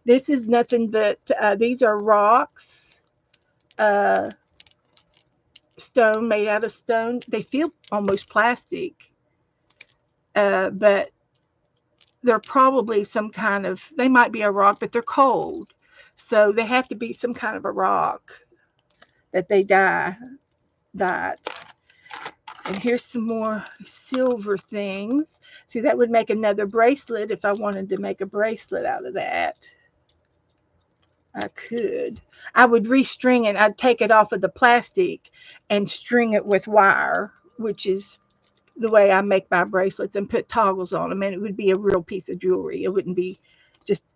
This is nothing but these are rocks. stone, made out of stone. They feel almost plastic, but they're probably some kind of, they might be a rock, but they're cold. So they have to be some kind of a rock that they dyed. And here's some more silver things. See, that would make another bracelet if I wanted to make a bracelet out of that. I could. I would restring it. I'd take it off of the plastic and string it with wire, which is the way I make my bracelets, and put toggles on them, and it would be a real piece of jewelry. It wouldn't be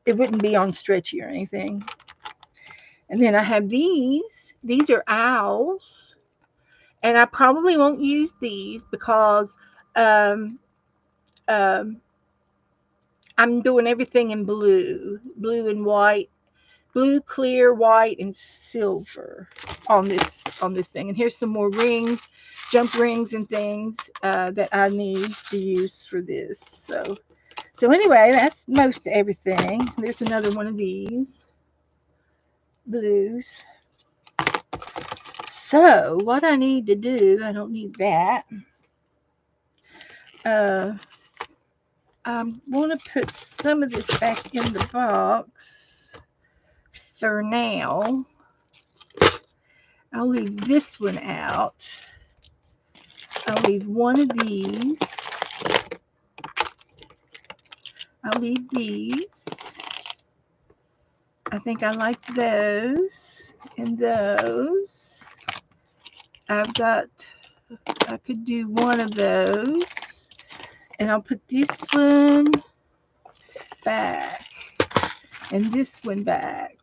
it wouldn't be on stretchy or anything. And then I have these. These are owls, and I probably won't use these because um, um, I'm doing everything in blue and white, blue, clear, white, and silver on this thing. And here's some more rings, jump rings, and things that I need to use for this. So anyway, that's most everything. There's another one of these blues. So what I need to do, I don't need that. Uh, I'm going to put some of this back in the box for now. I'll leave this one out. I'll leave one of these. I'll leave these. I think I like those and those. I could do one of those. And I'll put this one back and this one back.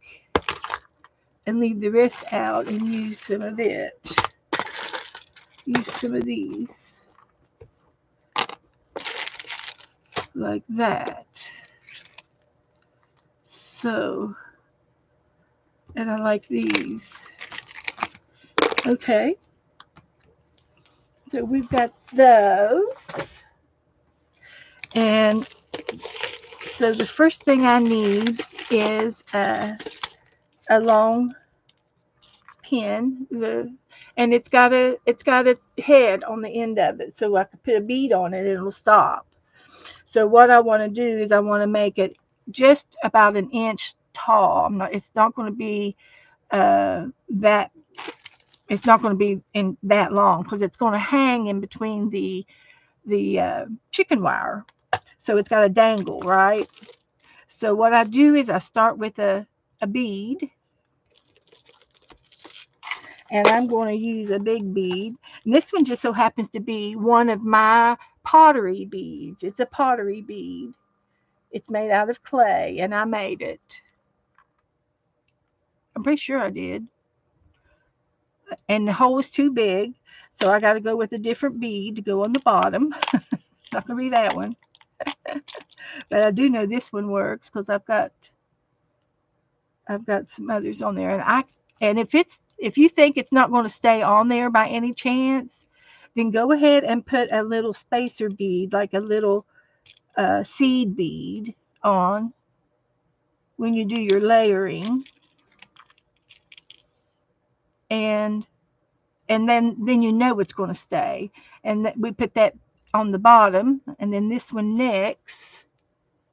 And leave the rest out and use some of it. Use some of these. Like that. So, and I like these. Okay. So we've got those. And so the first thing I need is a long pin. And it's got a head on the end of it, so I could put a bead on it and it'll stop. So what I want to do is I want to make it just about an inch tall. It's not going to be that. It's not going to be in that long because it's going to hang in between the chicken wire. So it's got a dangle, right? So what I do is I start with a bead, and I'm going to use a big bead. And this one just so happens to be one of my pottery beads. It's a pottery bead. It's made out of clay, and I made it. I'm pretty sure I did. And the hole was too big, so I got to go with a different bead to go on the bottom. It's not going to be that one. But I do know this one works because I've got some others on there, and if you think it's not going to stay on there by any chance, then go ahead and put a little spacer bead, like a little seed bead, on when you do your layering, and then you know it's going to stay. And we put that on the bottom, and then this one next.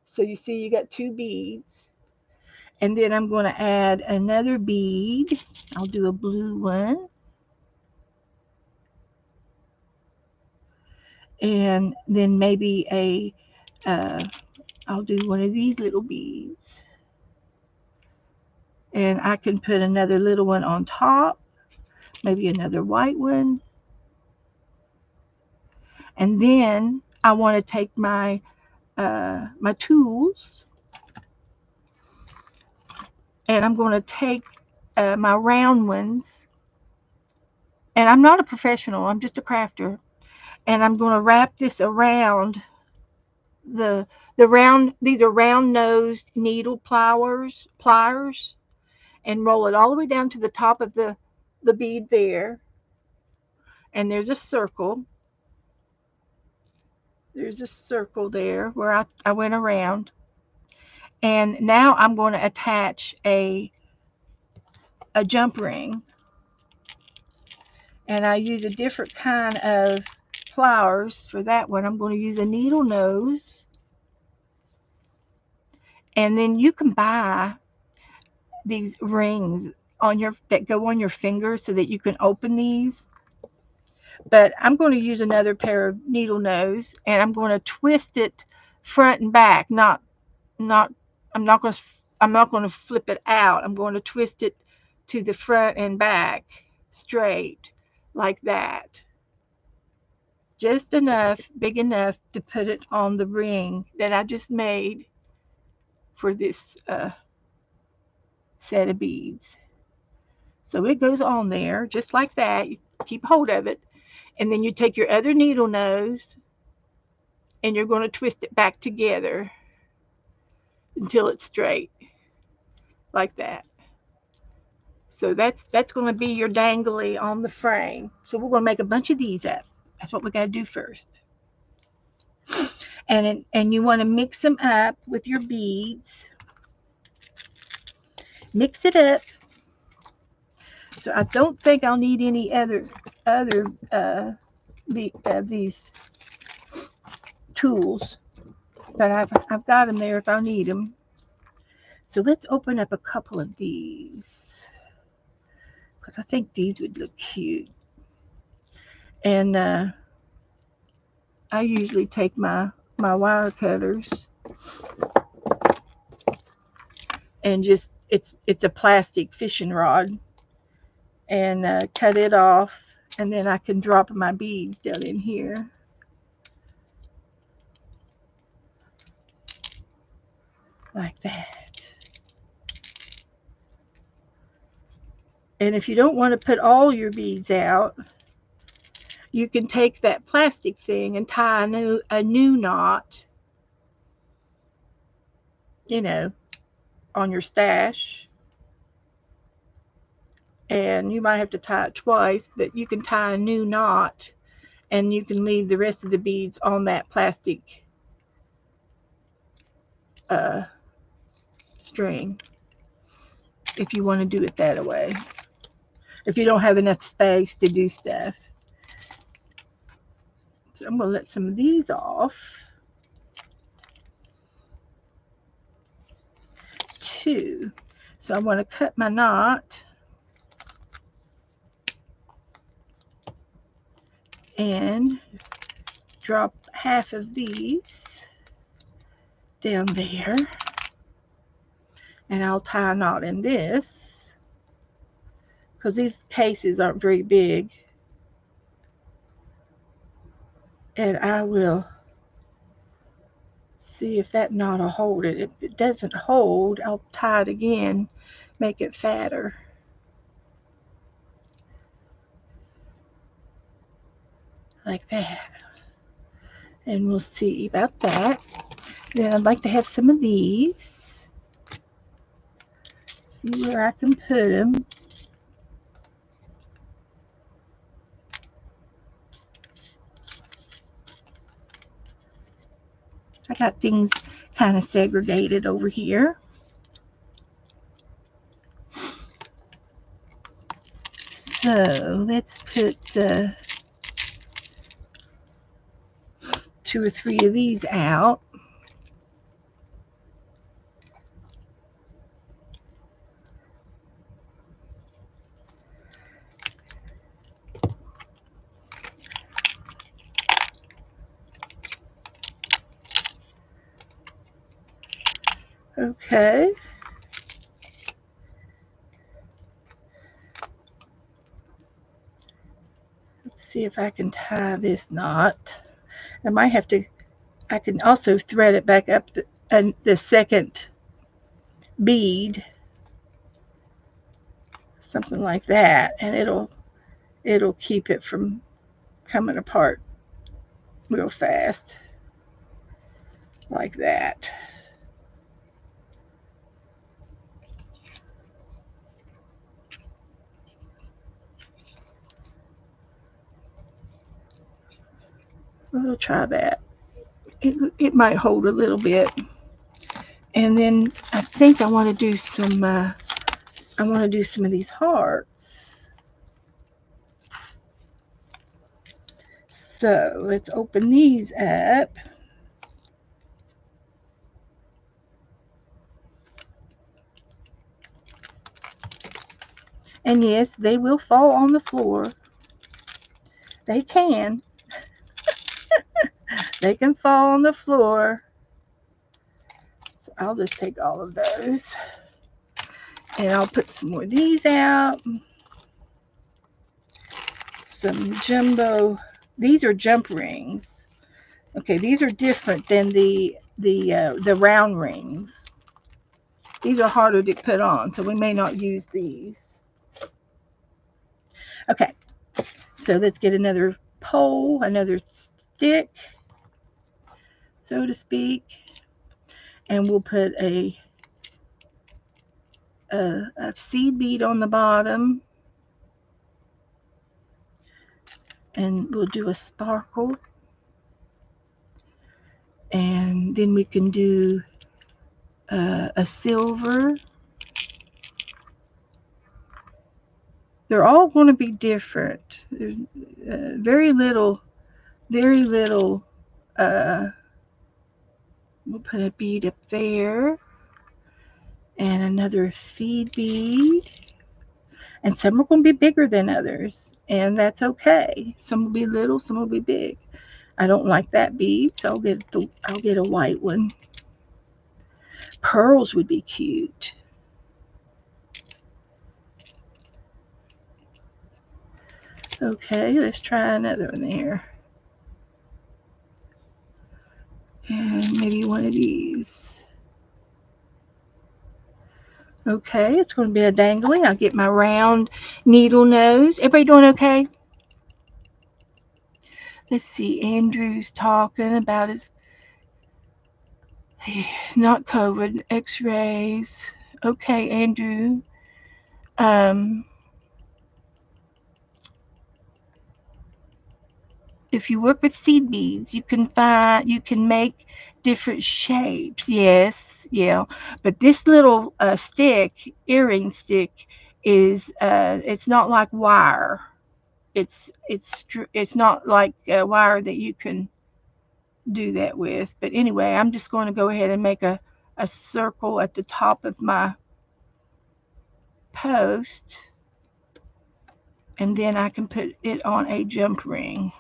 So you see, you got two beads. And then I'm going to add another bead. I'll do a blue one. And then maybe I'll do one of these little beads. And I can put another little one on top. Maybe another white one. And then I want to take my tools, and I'm going to take my round ones. And I'm not a professional, I'm just a crafter. And I'm going to wrap this around the round. These are round nosed needle pliers, and roll it all the way down to the top of the bead there. And there's a circle. There's a circle there where I went around. And now I'm going to attach a jump ring. And I use a different kind of flowers for that one. I'm going to use a needle nose. And then you can buy these rings that go on your fingers so that you can open these. But I'm going to use another pair of needle nose, and I'm going to twist it front and back. Not I'm not going to flip it out. I'm going to twist it to the front and back straight like that. Just enough, big enough to put it on the ring that I just made for this set of beads. So it goes on there just like that. You keep hold of it, and then you take your other needle nose and you're going to twist it back together until it's straight like that. So that's going to be your dangly on the frame. So we're going to make a bunch of these up. That's what we got to do first. And you want to mix them up with your beads. Mix it up. So I don't think I'll need any other these tools, but I've got them there if I need them. So let's open up a couple of these because I think these would look cute. And I usually take my wire cutters and just it's a plastic fishing rod, and cut it off, and then I can drop my beads down in here like that. And if you don't want to put all your beads out, you can take that plastic thing and tie a new knot, you know, on your stash. And you might have to tie it twice, but you can tie a new knot and you can leave the rest of the beads on that plastic string if you want to do it that way. If you don't have enough space to do stuff. So I'm going to let some of these off. Two. So I want to cut my knot and drop half of these down there, and I'll tie a knot in this because these cases aren't very big, and I will see if that knot will hold it. If it doesn't hold, I'll tie it again, make it fatter like that, and we'll see about that. Then I'd like to have some of these. See where I can put them. I got things kind of segregated over here. So let's put 2 or 3 of these out. Okay. Let's see if I can tie this knot. I might have to, I can also thread it back up the second bead, something like that, and it'll keep it from coming apart real fast like that. We'll try that. It might hold a little bit. And then I think I want to do some of these hearts. So let's open these up. And yes, they will fall on the floor. They can. They can fall on the floor. So I'll just take all of those. And I'll put some more of these out. Some jumbo. These are jump rings. Okay, these are different than the round rings. These are harder to put on, so we may not use these. Okay, so let's get another pole, another stick, so to speak, and we'll put a seed bead on the bottom, and we'll do a sparkle, and then we can do a silver. They're all going to be different. There's very little. Uh, we'll put a bead up there, and another seed bead. And some are going to be bigger than others, and that's okay. Some will be little, some will be big. I don't like that bead, so I'll get a white one. Pearls would be cute. Okay, let's try another one there. And maybe one of these. Okay, it's going to be a dangling. I'll get my round needle nose. Everybody doing okay? Let's see. Andrew's talking about his not COVID X-rays. Okay, Andrew. Um, if you work with seed beads, you can make different shapes. Yes, yeah. But this little earring stick, is it's not like wire. It's not like wire that you can do that with. But anyway, I'm just going to go ahead and make a circle at the top of my post, and then I can put it on a jump ring.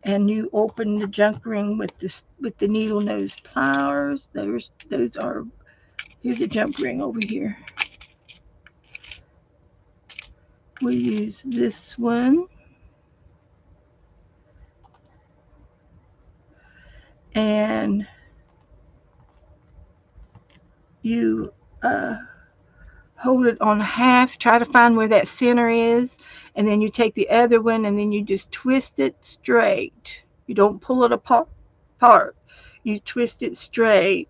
And you open the jump ring with the needle nose pliers. Those are, here's a jump ring over here. We use this one, and you hold it on half, try to find where that center is, and then you take the other one and then you just twist it straight. You don't pull it apart. You twist it straight,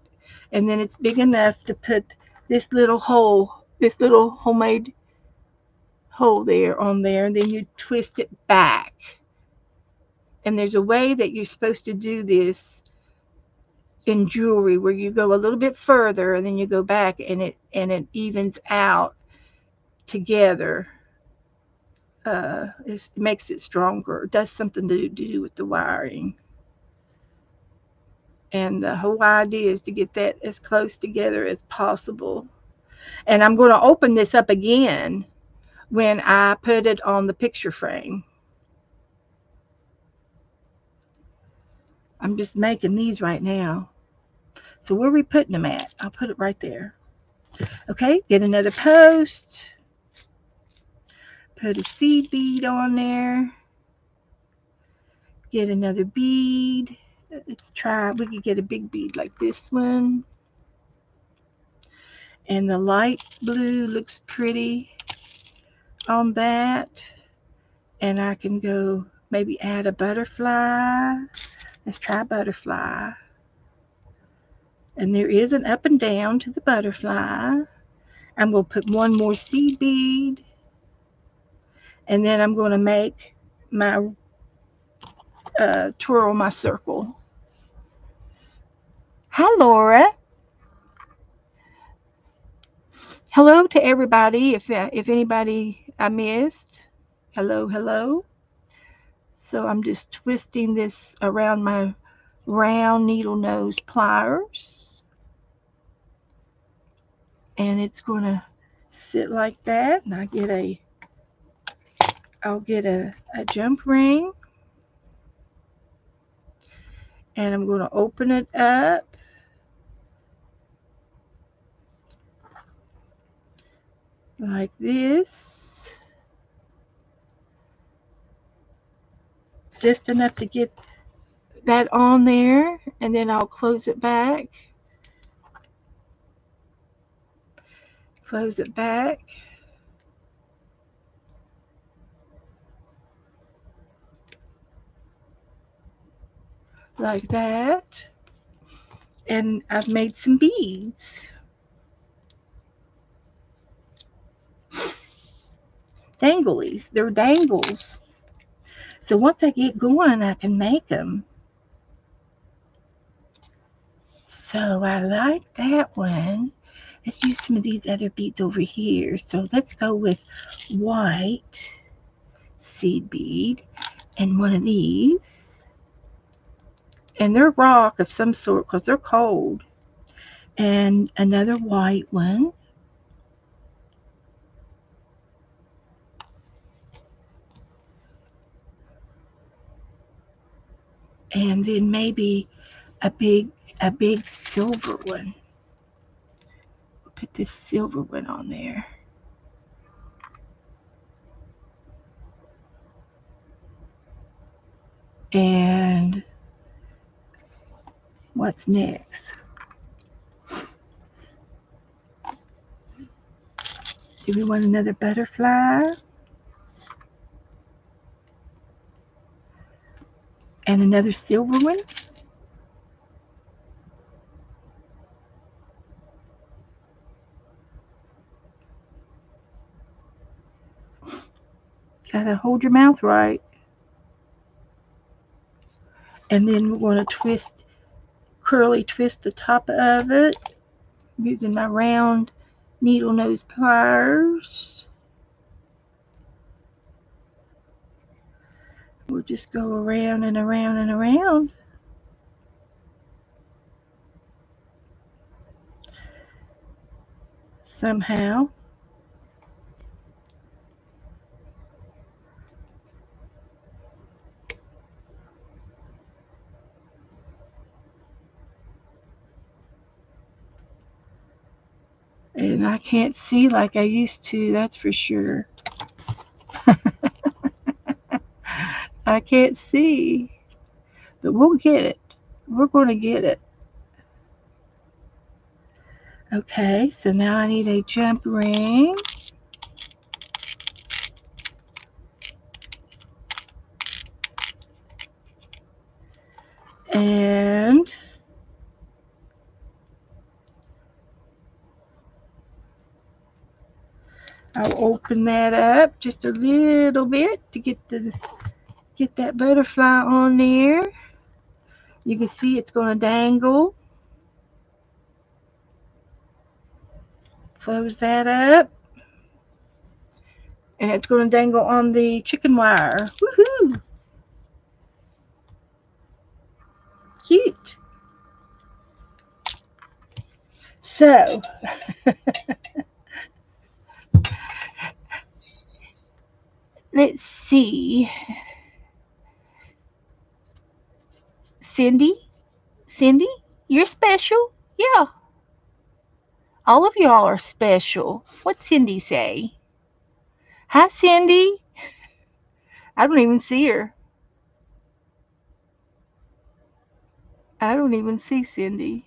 and then it's big enough to put this little homemade hole there on there, and then you twist it back. And there's a way that you're supposed to do this in jewelry where you go a little bit further and then you go back, and it evens out together. It makes it stronger. It does something to do with the wiring. And the whole idea is to get that as close together as possible. And I'm going to open this up again when I put it on the picture frame. I'm just making these right now. So where are we putting them at? I'll put it right there. Okay, get another post. Put a seed bead on there. Get another bead. Let's try, we could get a big bead like this one. And the light blue looks pretty on that. And I can go maybe add a butterfly. Let's try butterfly. And there is an up and down to the butterfly. I'm going to put one more seed bead. And then I'm going to make my twirl my circle. Hi, Laura. Hello to everybody. If anybody I missed, hello. So I'm just twisting this around my round needle nose pliers. And it's going to sit like that. And I'll get a jump ring. And I'm going to open it up. Like this. Just enough to get that on there. And then I'll close it back. Close it back. Like that. And I've made some beads. Danglies. They're dangles. So once I get going, I can make them. So I like that one. Let's use some of these other beads over here. So let's go with white seed bead and one of these. And they're rock of some sort because they're cold. And another white one. And then maybe a big silver one. Put this silver one on there. And what's next? Do we want another butterfly? And another silver one? Gotta hold your mouth right. And then we're going to curly twist the top of it using my round needle nose pliers. We'll just go around and around and around. Somehow. And I can't see like I used to, that's for sure. I can't see. But we'll get it. We're going to get it. Okay, so now I need a jump ring. And I'll open that up just a little bit to get that butterfly on there. You can see it's going to dangle. Close that up. And it's going to dangle on the chicken wire. Woohoo! Cute. So, let's see. Cindy, you're special. Yeah, all of y'all are special. What's Cindy say? Hi, Cindy. I don't even see her. I don't even see Cindy.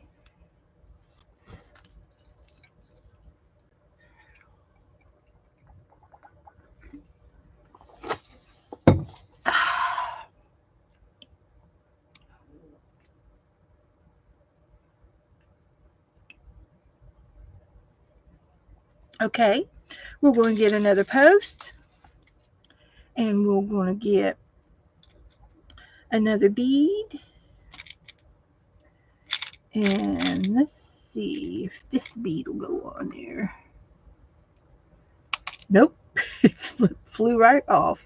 Okay, we're going to get another post. And we're going to get another bead. And let's see if this bead will go on there. Nope. It flew right off.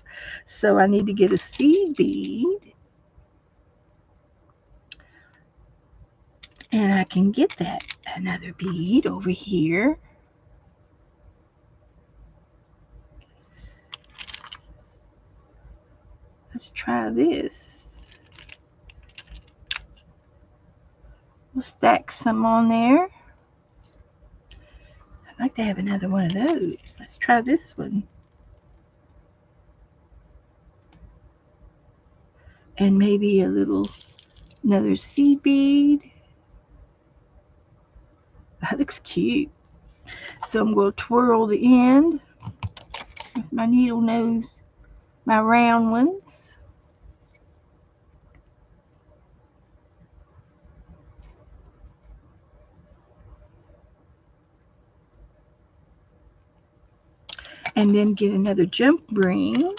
So I need to get a seed bead, and I can get that another bead over here. Let's try this. We'll stack some on there. I'd like to have another one of those. Let's try this one. And maybe another seed bead. That looks cute. So I'm going to twirl the end with my needle nose, my round ones. And then get another jump ring.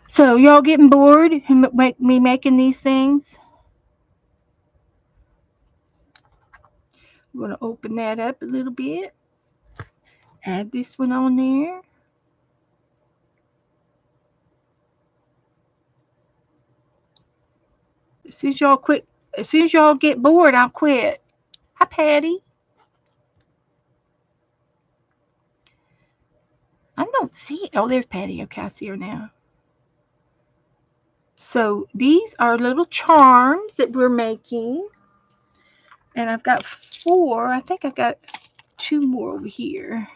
So y'all getting bored and me making these things? I'm going to open that up a little bit. Add this one on there. As soon as y'all get bored, I'll quit. Hi, Patty. I don't see it. Oh, there's Patty. Okay, I see her now. So these are little charms that we're making. And I've got 4. I think I've got 2 more over here.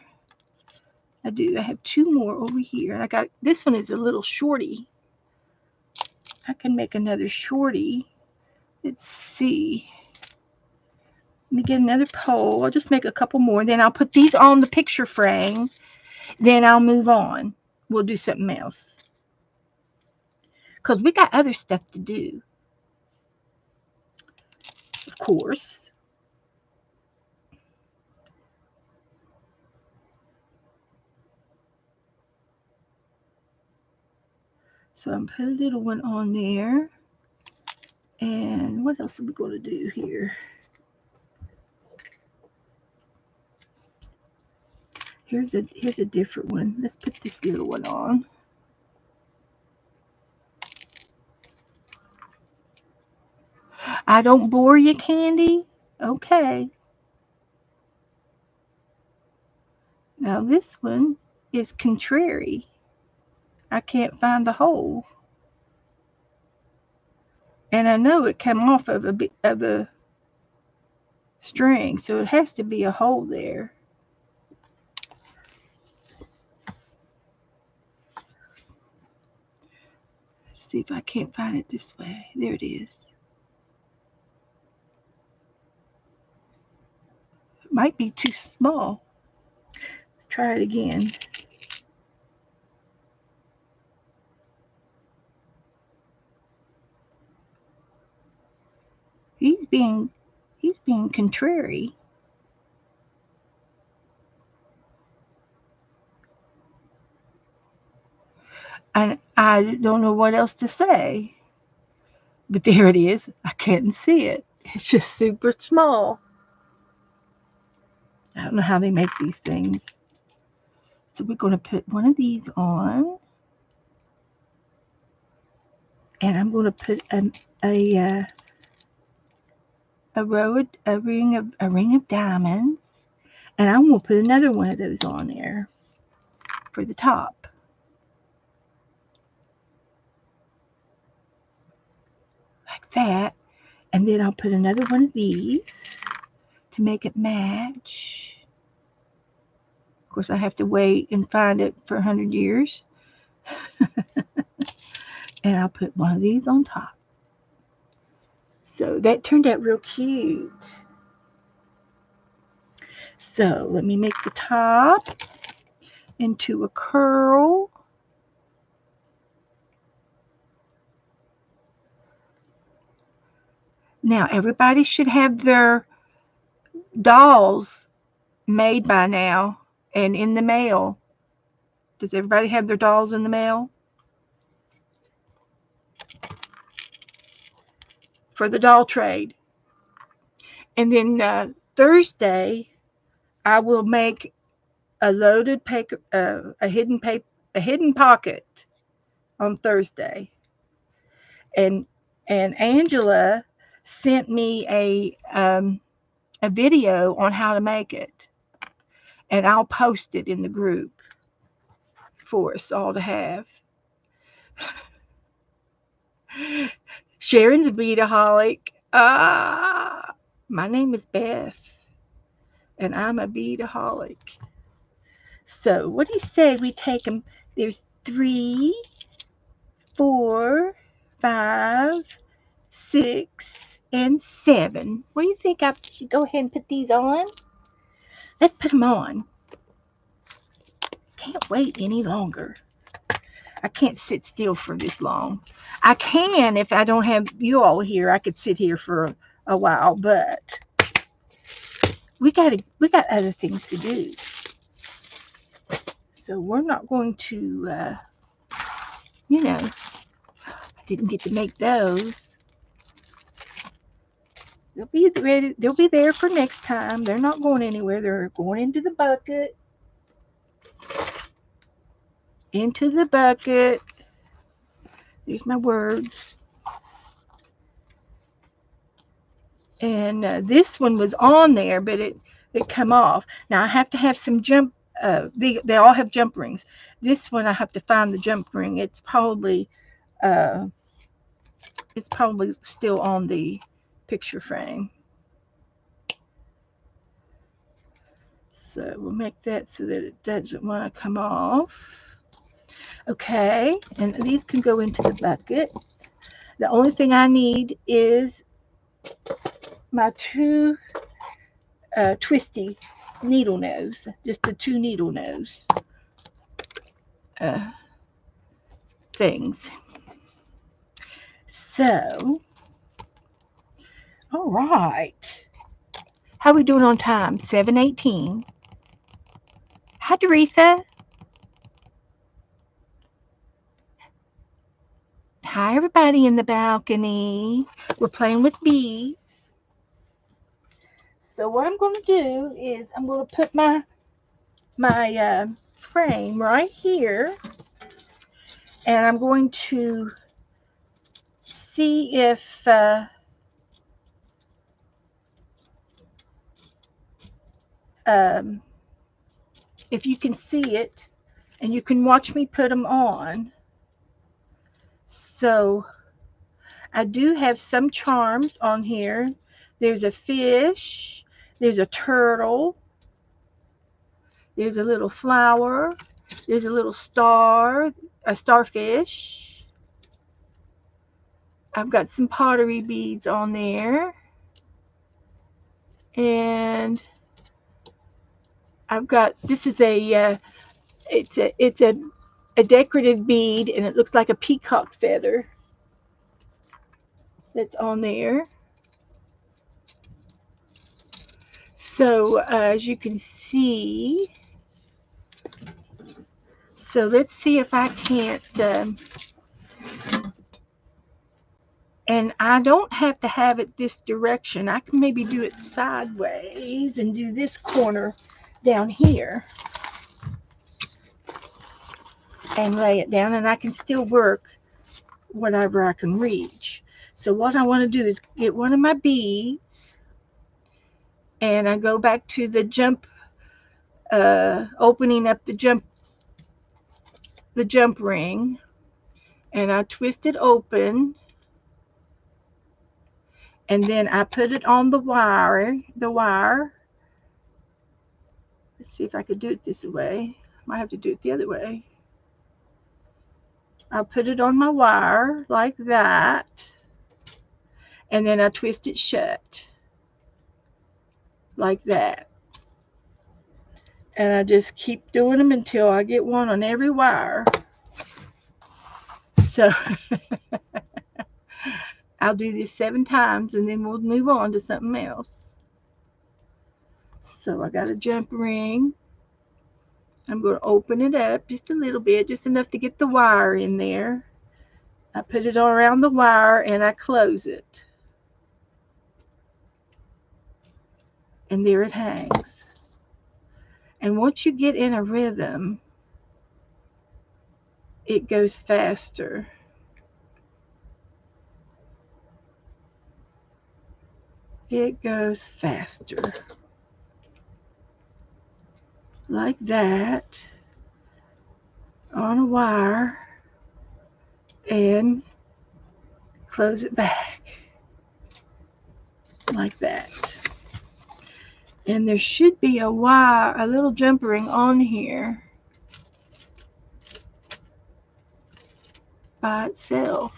I do. I have 2 more over here. And I got, this one is a little shorty. I can make another shorty. Let's see. Let me get another pole. I'll just make a couple more. Then I'll put these on the picture frame. Then I'll move on. We'll do something else. Because we got other stuff to do. Of course. So I'm put a little one on there. And what else are we going to do here? Here's a different one. Let's put this little one on. I don't bore you, Candy? Okay. Now this one is contrary. I can't find the hole. And I know it came off of a bit of a string, so it has to be a hole there. Let's see if I can't find it this way. There it is. It might be too small. Let's try it again. He's being contrary. And I don't know what else to say. But there it is. I couldn't see it. It's just super small. I don't know how they make these things. So we're going to put one of these on. And I'm going to put a ring of diamonds. And I'm going to put another one of those on there for the top. Like that. And then I'll put another one of these to make it match. Of course, I have to wait and find it for 100 years. And I'll put one of these on top. So that turned out real cute. So let me make the top into a curl. Now everybody should have their dolls made by now and in the mail. Does everybody have their dolls in the mail? For the doll trade. And then Thursday, I will make a loaded paper, a hidden pocket on Thursday, and Angela sent me a video on how to make it, and I'll post it in the group for us all to have. Sharon's a beadaholic. My name is Beth, and I'm a beadaholic. So, what do you say we take them? There's 3, 4, 5, 6, and 7. What do you think? I should go ahead and put these on? Let's put them on. Can't wait any longer. I can't sit still for this long. I can if I don't have you all here. I could sit here for a while, but we got other things to do. So we're not going to, I didn't get to make those. They'll be ready. They'll be there for next time. They're not going anywhere. They're going into the bucket. Into the bucket. There's my words. And this one was on there, but it come off. Now I have to have some jump. They all have jump rings. This one I have to find the jump ring. It's probably still on the picture frame. So we'll make that so that it doesn't want to come off. Okay, and these can go into the bucket. The only thing I need is my 2 twisty needle nose, just the 2 needle nose things. So, all right. How are we doing on time? 7:18. Hi, Doretha. Hi, everybody in the balcony. We're playing with beads. So what I'm going to do is I'm going to put my frame right here, and I'm going to see if you can see it, and you can watch me put them on. So I do have some charms on here. There's a fish, there's a turtle, there's a little flower, there's a little star, a starfish. I've got some pottery beads on there, and I've got, this is it's a decorative bead, and it looks like a peacock feather that's on there. So as you can see, so let's see if I can't, and I don't have to have it this direction. I can maybe do it sideways and do this corner down here and lay it down, and I can still work whatever I can reach. So what I want to do is get one of my beads, and I go back to the jump, opening up the jump ring, and I twist it open, and then I put it on the wire. Let's see if I could do it this way. Might have to do it the other way. I'll put it on my wire like that, and then I twist it shut like that. And I just keep doing them until I get one on every wire. So I'll do this 7 times, and then we'll move on to something else. So I got a jump ring. I'm going to open it up just a little bit, just enough to get the wire in there. I put it all around the wire, and I close it. And there it hangs. And once you get in a rhythm, it goes faster. It goes faster. Like that, on a wire, and close it back. Like that. And there should be a wire, a little jumper ring on here by itself.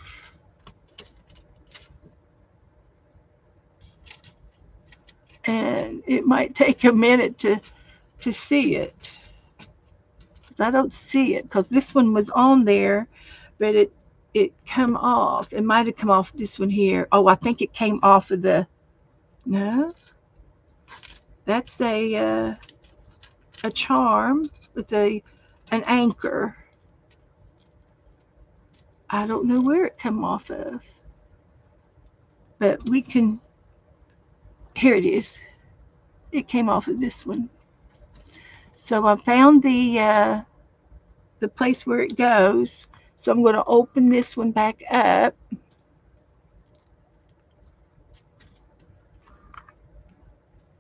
And it might take a minute to see it. I don't see it because this one was on there, but it come off. It might have come off this one here. Oh, I think it came off of the. No, that's a charm with an anchor. I don't know where it come off of, but we can. Here it is. It came off of this one. So I found the place where it goes. So I'm going to open this one back up.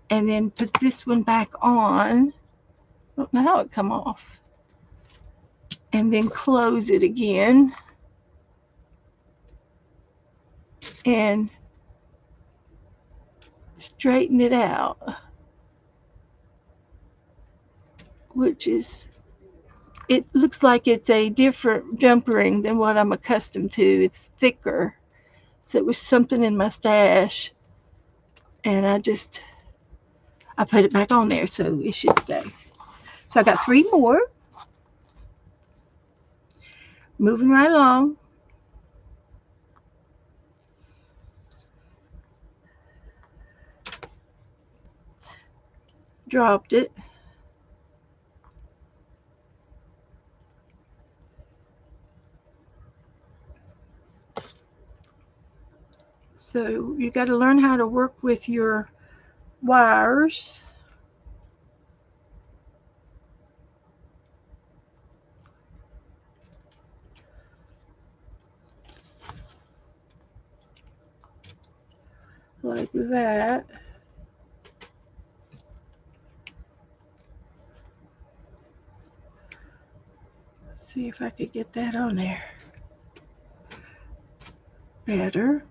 And then put this one back on. I don't know how it come off. And then close it again. And straighten it out. Which is, it looks like it's a different jump ring than what I'm accustomed to. It's thicker. So it was something in my stash. And I put it back on there so it should stay. So I got 3 more. Moving right along. Dropped it. So you got to learn how to work with your wires. Like that. Let's see if I could get that on there. Better.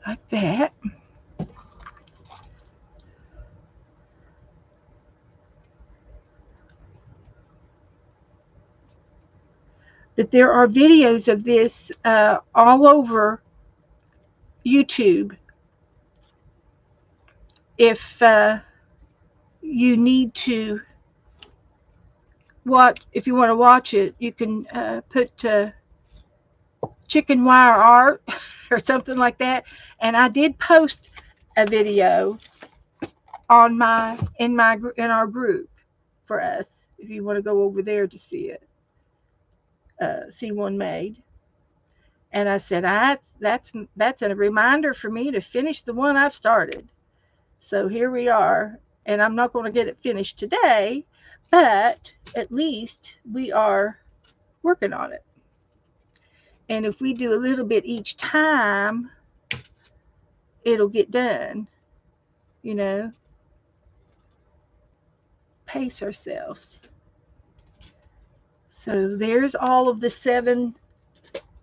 Like that. But there are videos of this all over YouTube. If you need to if you want to watch it, you can put chicken wire art or something like that. And I did post a video on in our group for us if you want to go over there to see it, see one made. And I said, that's a reminder for me to finish the one I've started. So here we are, and I'm not going to get it finished today, but at least we are working on it. And if we do a little bit each time, it'll get done, you know. Pace ourselves. So there's all of the 7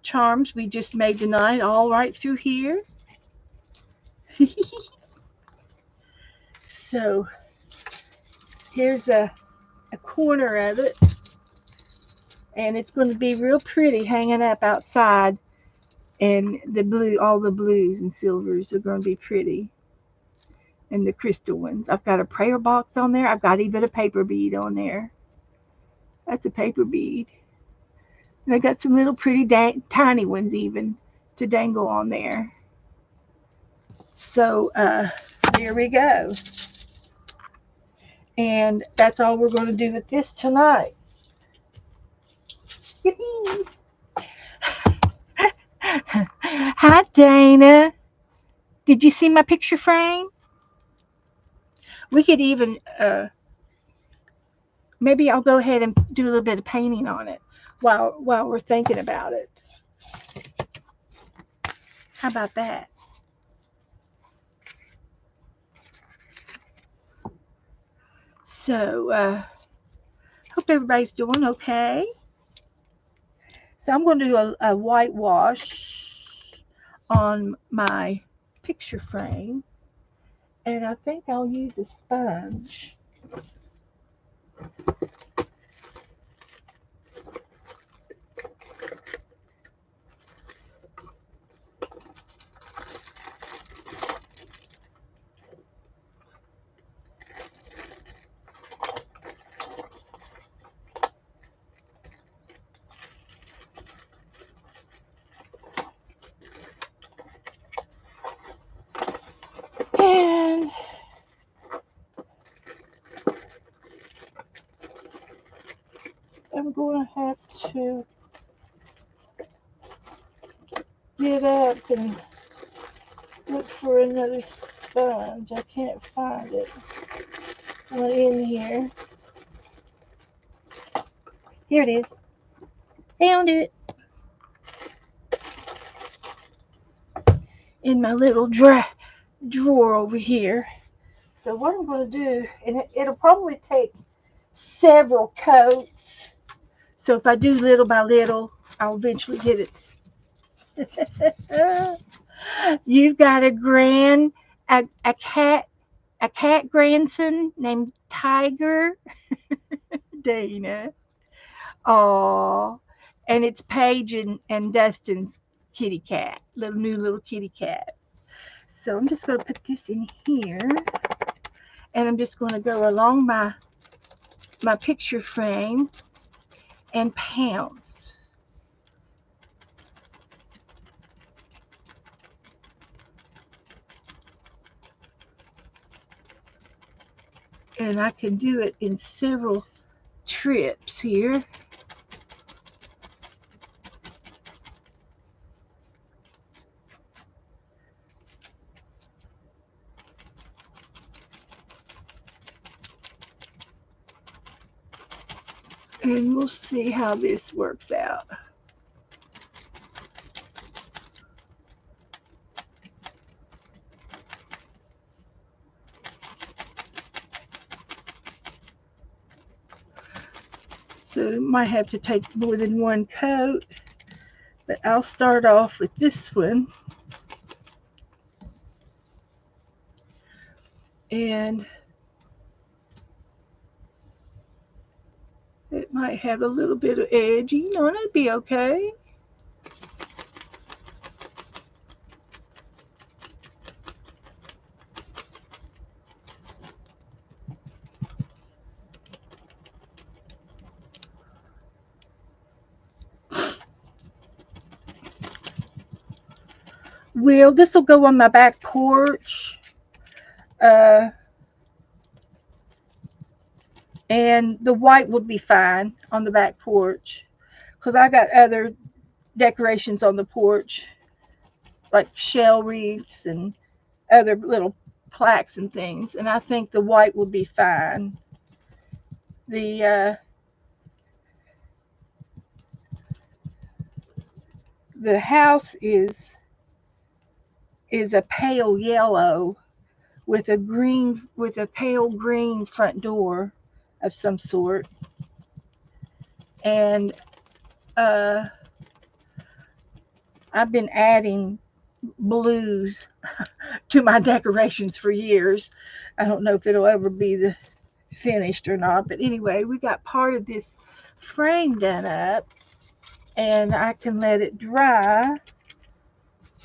charms we just made tonight, all right through here. So here's a corner of it, and it's going to be real pretty hanging up outside, and all the blues and silvers are going to be pretty, and the crystal ones. I've got a prayer box on there. I've got even a paper bead on there. That's a paper bead. And I got some little pretty tiny ones even to dangle on there. So here we go. And that's all we're going to do with this tonight. Hi, Dana. Did you see my picture frame? We could even, maybe I'll go ahead and do a little bit of painting on it while we're thinking about it. How about that? So, hope everybody's doing okay. So I'm going to do a whitewash on my picture frame, and I think I'll use a sponge. And I'm going to have to get up and look for another sponge. I can't find it. One in here. Here it is. Found it in my little drawer over here. So what I'm going to do, and it'll probably take several coats. So if I do little by little, I'll eventually get it. You've got a cat grandson named Tiger, Dana. Oh, and it's Paige and Dustin's kitty cat, little kitty cat. So I'm just going to put this in here, and I'm just going to go along my picture frame and pounce. And I can do it in several trips here. And we'll see how this works out. So it might have to take more than one coat, but I'll start off with this one. And it might have a little bit of edging on it, be okay. Well, this will go on my back porch. Uh, and the white would be fine on the back porch because I got other decorations on the porch, like shell wreaths and other little plaques and things, and I think the white would be fine. The the house is a pale yellow with a pale green front door of some sort, and uh, I've been adding blues to my decorations for years. I don't know if it'll ever be finished or not, but anyway, we got part of this frame done up, and I can let it dry,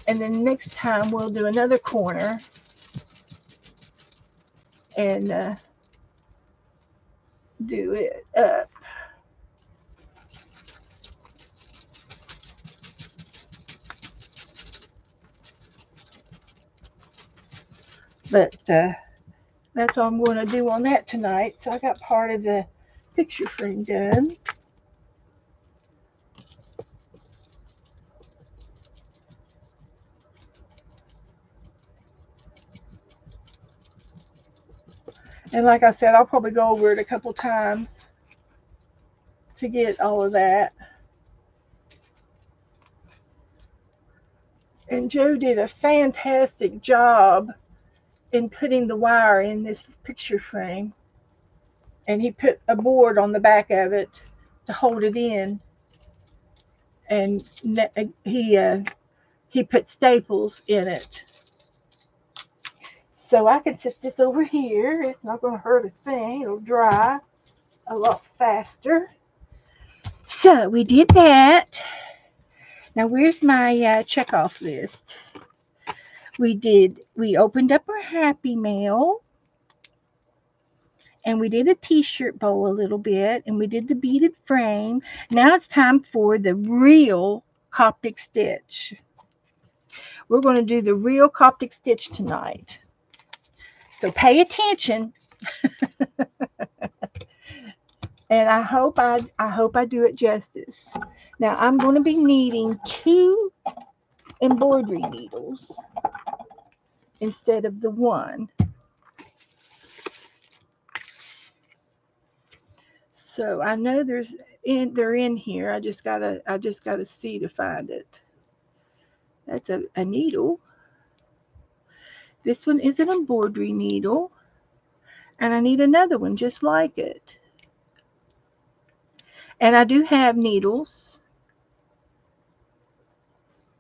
and then next time we'll do another corner and do it up. But that's all I'm going to do on that tonight. So I got part of the picture frame done. And like I said, I'll probably go over it a couple times to get all of that. And Joe did a fantastic job in putting the wire in this picture frame. And he put a board on the back of it to hold it in. And he put staples in it. So I can set this over here. It's not going to hurt a thing. It'll dry a lot faster. So we did that. Now where's my checkoff list? We opened up our Happy Mail, and we did a t-shirt bowl a little bit, and we did the beaded frame. Now it's time for the real Coptic stitch. We're going to do the real Coptic stitch tonight. So pay attention. And I hope I do it justice. Now I'm going to be needing 2 embroidery needles instead of the 1. So I know they're in here. I just gotta see to find it. That's a needle. This one is an embroidery needle, and I need another one just like it. And I do have needles,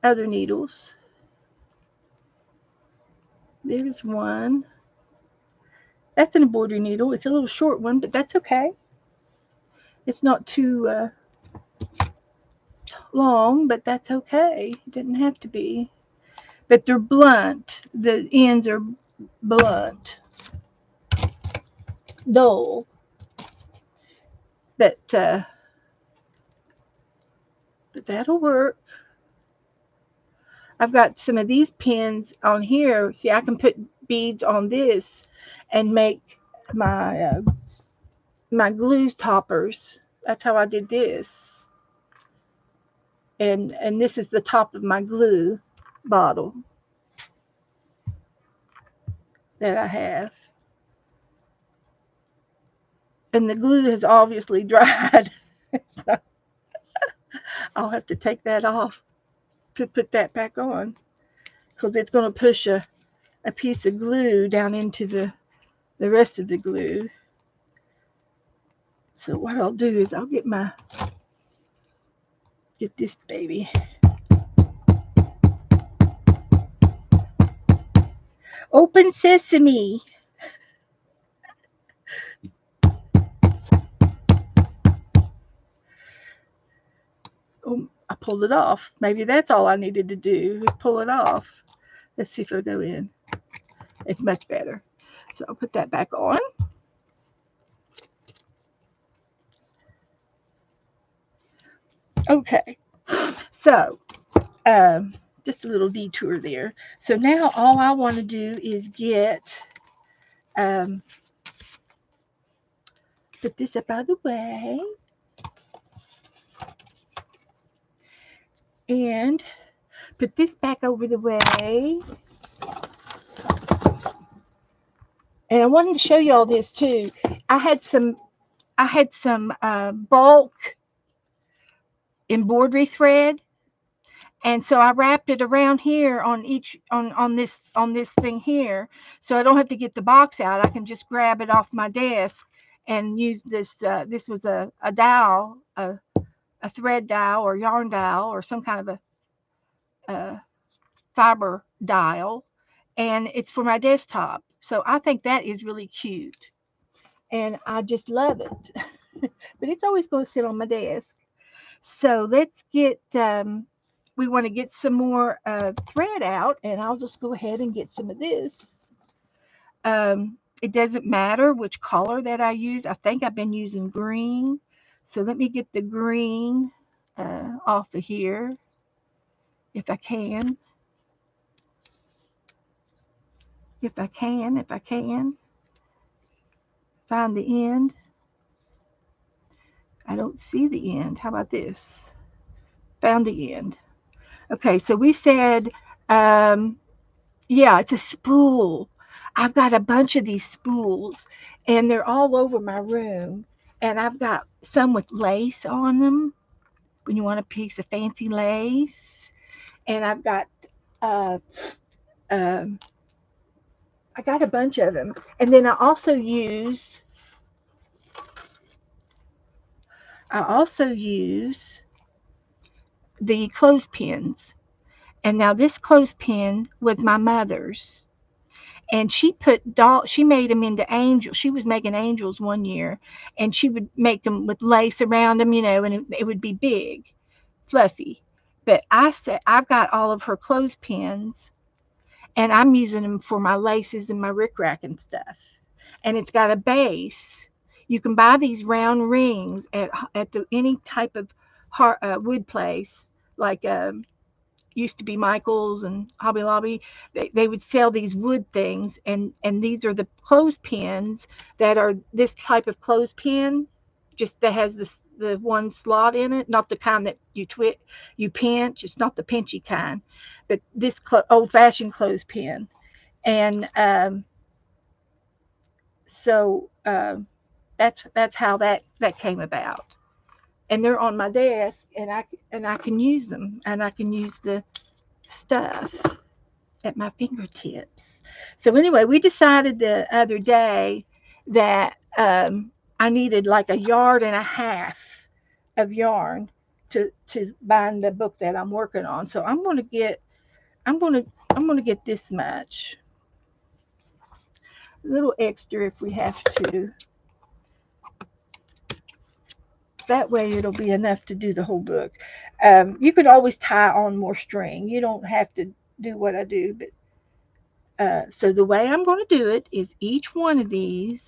other needles. There's one. That's an embroidery needle. It's a little short one, but that's okay. It's not too long, but that's okay. It didn't have to be. But they're blunt. The ends are blunt. Dull. But that'll work. I've got some of these pins on here. See, I can put beads on this and make my my glue toppers. That's how I did this. And this is the top of my glue bottle that I have. And the glue has obviously dried. So I'll have to take that off to put that back on, because it's going to push a piece of glue down into the rest of the glue. So what I'll do is I'll get this baby. Open sesame. Oh, I pulled it off. Maybe that's all I needed to do, is pull it off. Let's see if it'll go in. It's much better. So I'll put that back on. Okay. So, just a little detour there. So now all I want to do is get, put this up out of the way. And put this back over the way. And I wanted to show you all this too. I had some bulk embroidery thread, and so I wrapped it around here on this thing here, so I don't have to get the box out. I can just grab it off my desk and use this. This was a dowel, a thread dowel or yarn dowel or some kind of a fiber dowel, and it's for my desktop. So I think that is really cute, and I just love it. But it's always going to sit on my desk. So let's get, we want to get some more thread out, and I'll just go ahead and get some of this. It doesn't matter which color that I use. I think I've been using green. So let me get the green off of here, if I can. If I can. Find the end. I don't see the end. How about this? Found the end. Okay, so we said, yeah, it's a spool. I've got a bunch of these spools, and they're all over my room. And I've got some with lace on them when you want a piece of fancy lace. And I've got uh, um, I got a bunch of them. And then I also use the clothespins. And now this clothespin was my mother's. And she made them into angels. She was making angels one year, and she would make them with lace around them, and it would be big, fluffy. But I said I've got all of her clothespins, and I'm using them for my laces and my rickrack and stuff. And it's got a base. You can buy these round rings at any type of wood place, like used to be Michael's and Hobby Lobby. They would sell these wood things, and these are the clothespins that are this type of clothespin, just that has the one slot in it, not the kind that you pinch. It's not the pinchy kind, but this old fashioned clothespin. And so that's how that came about. And they're on my desk, and I can use them, and I can use the stuff at my fingertips. So anyway, we decided the other day that I needed like a yard and a half of yarn to bind the book that I'm working on. So I'm gonna I'm gonna get this much, a little extra if we have to. That way it'll be enough to do the whole book. You could always tie on more string. You don't have to do what I do, but so the way I'm going to do it is each one of these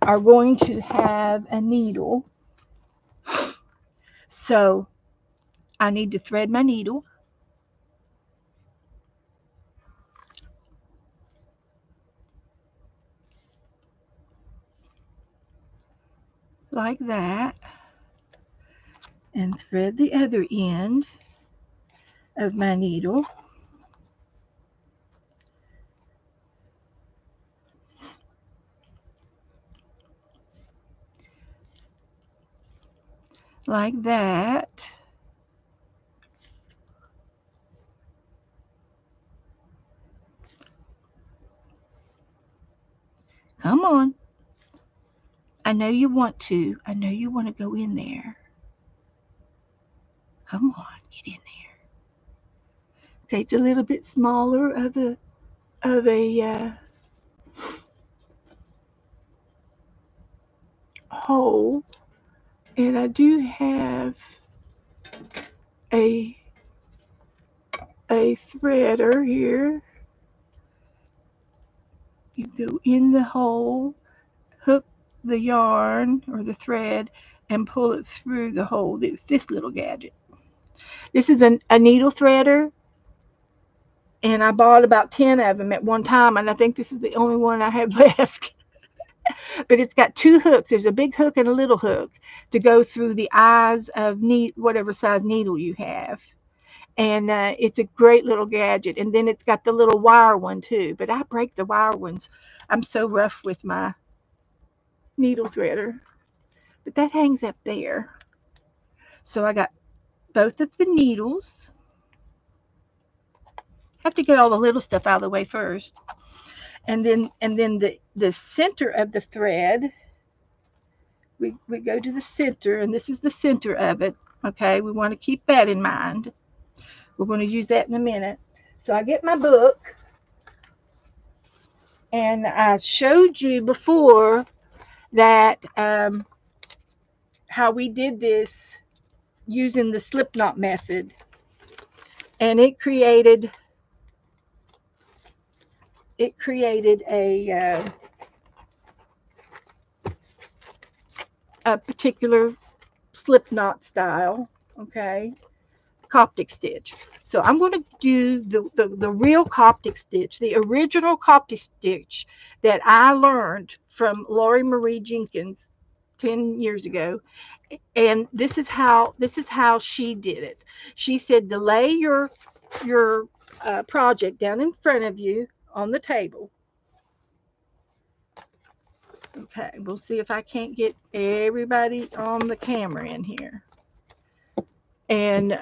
are going to have a needle. So I need to thread my needle like that, and thread the other end of my needle like that. Come on. I know you want to. I know you want to go in there. Come on, get in there. Okay, it's a little bit smaller of a hole, and I do have a a threader here. You go in the hole, hook the yarn or the thread, and pull it through the hole. It's this little gadget. This is a needle threader, and I bought about 10 of them at one time, and I think this is the only one I have left. But it's got two hooks. There's a big hook and a little hook to go through the eyes of whatever size needle you have. And it's a great little gadget. And then it's got the little wire one too. But I break the wire ones. I'm so rough with my needle threader. But that hangs up there. So I got both of the needles. Have to get all the little stuff out of the way first. And then the center of the thread, we go to the center, and this is the center of it. Okay, we want to keep that in mind. We're going to use that in a minute. So I get my book, and I showed you before that how we did this using the slip knot method, and it created a particular slip knot style. Okay, Coptic stitch. So I'm going to do the real Coptic stitch, the original Coptic stitch that I learned from Laurie Marie Jenkins 10 years ago. And this is how she did it. She said to lay your project down in front of you on the table, Okay, we'll see if I can't get everybody on the camera in here. And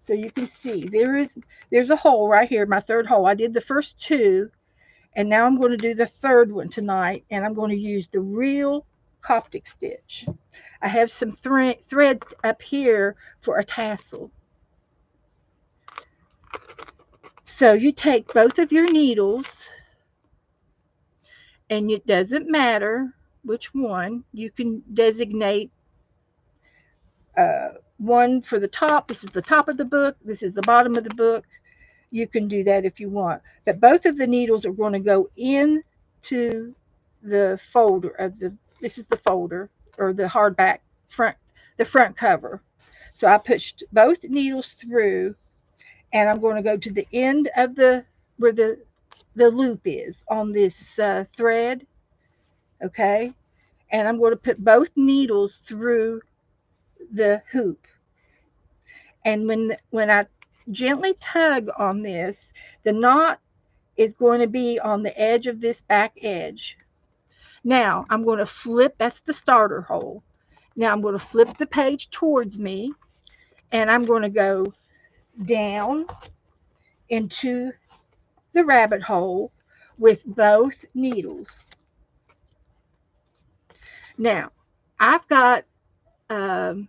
so you can see there's a hole right here, my third hole. I did the first two, and now I'm going to do the third one tonight, and I'm going to use the real Coptic stitch. I have some thread up here for a tassel. So you take both of your needles, and it doesn't matter which one. You can designate uh, one for the top. This is the top of the book. This is the bottom of the book. You can do that if you want. But both of the needles are going to go into the folder of the. This is the folder or the hardback front, the front cover. So I pushed both needles through, and I'm going to go to the end of the where the loop is on this thread. Okay, and I'm going to put both needles through the hoop. And when I gently tug on this, the knot is going to be on the edge of this back edge. Now I'm going to flip, that's the starter hole. Now I'm going to flip the page towards me, and I'm going to go down into the rabbit hole with both needles. Now I've got um,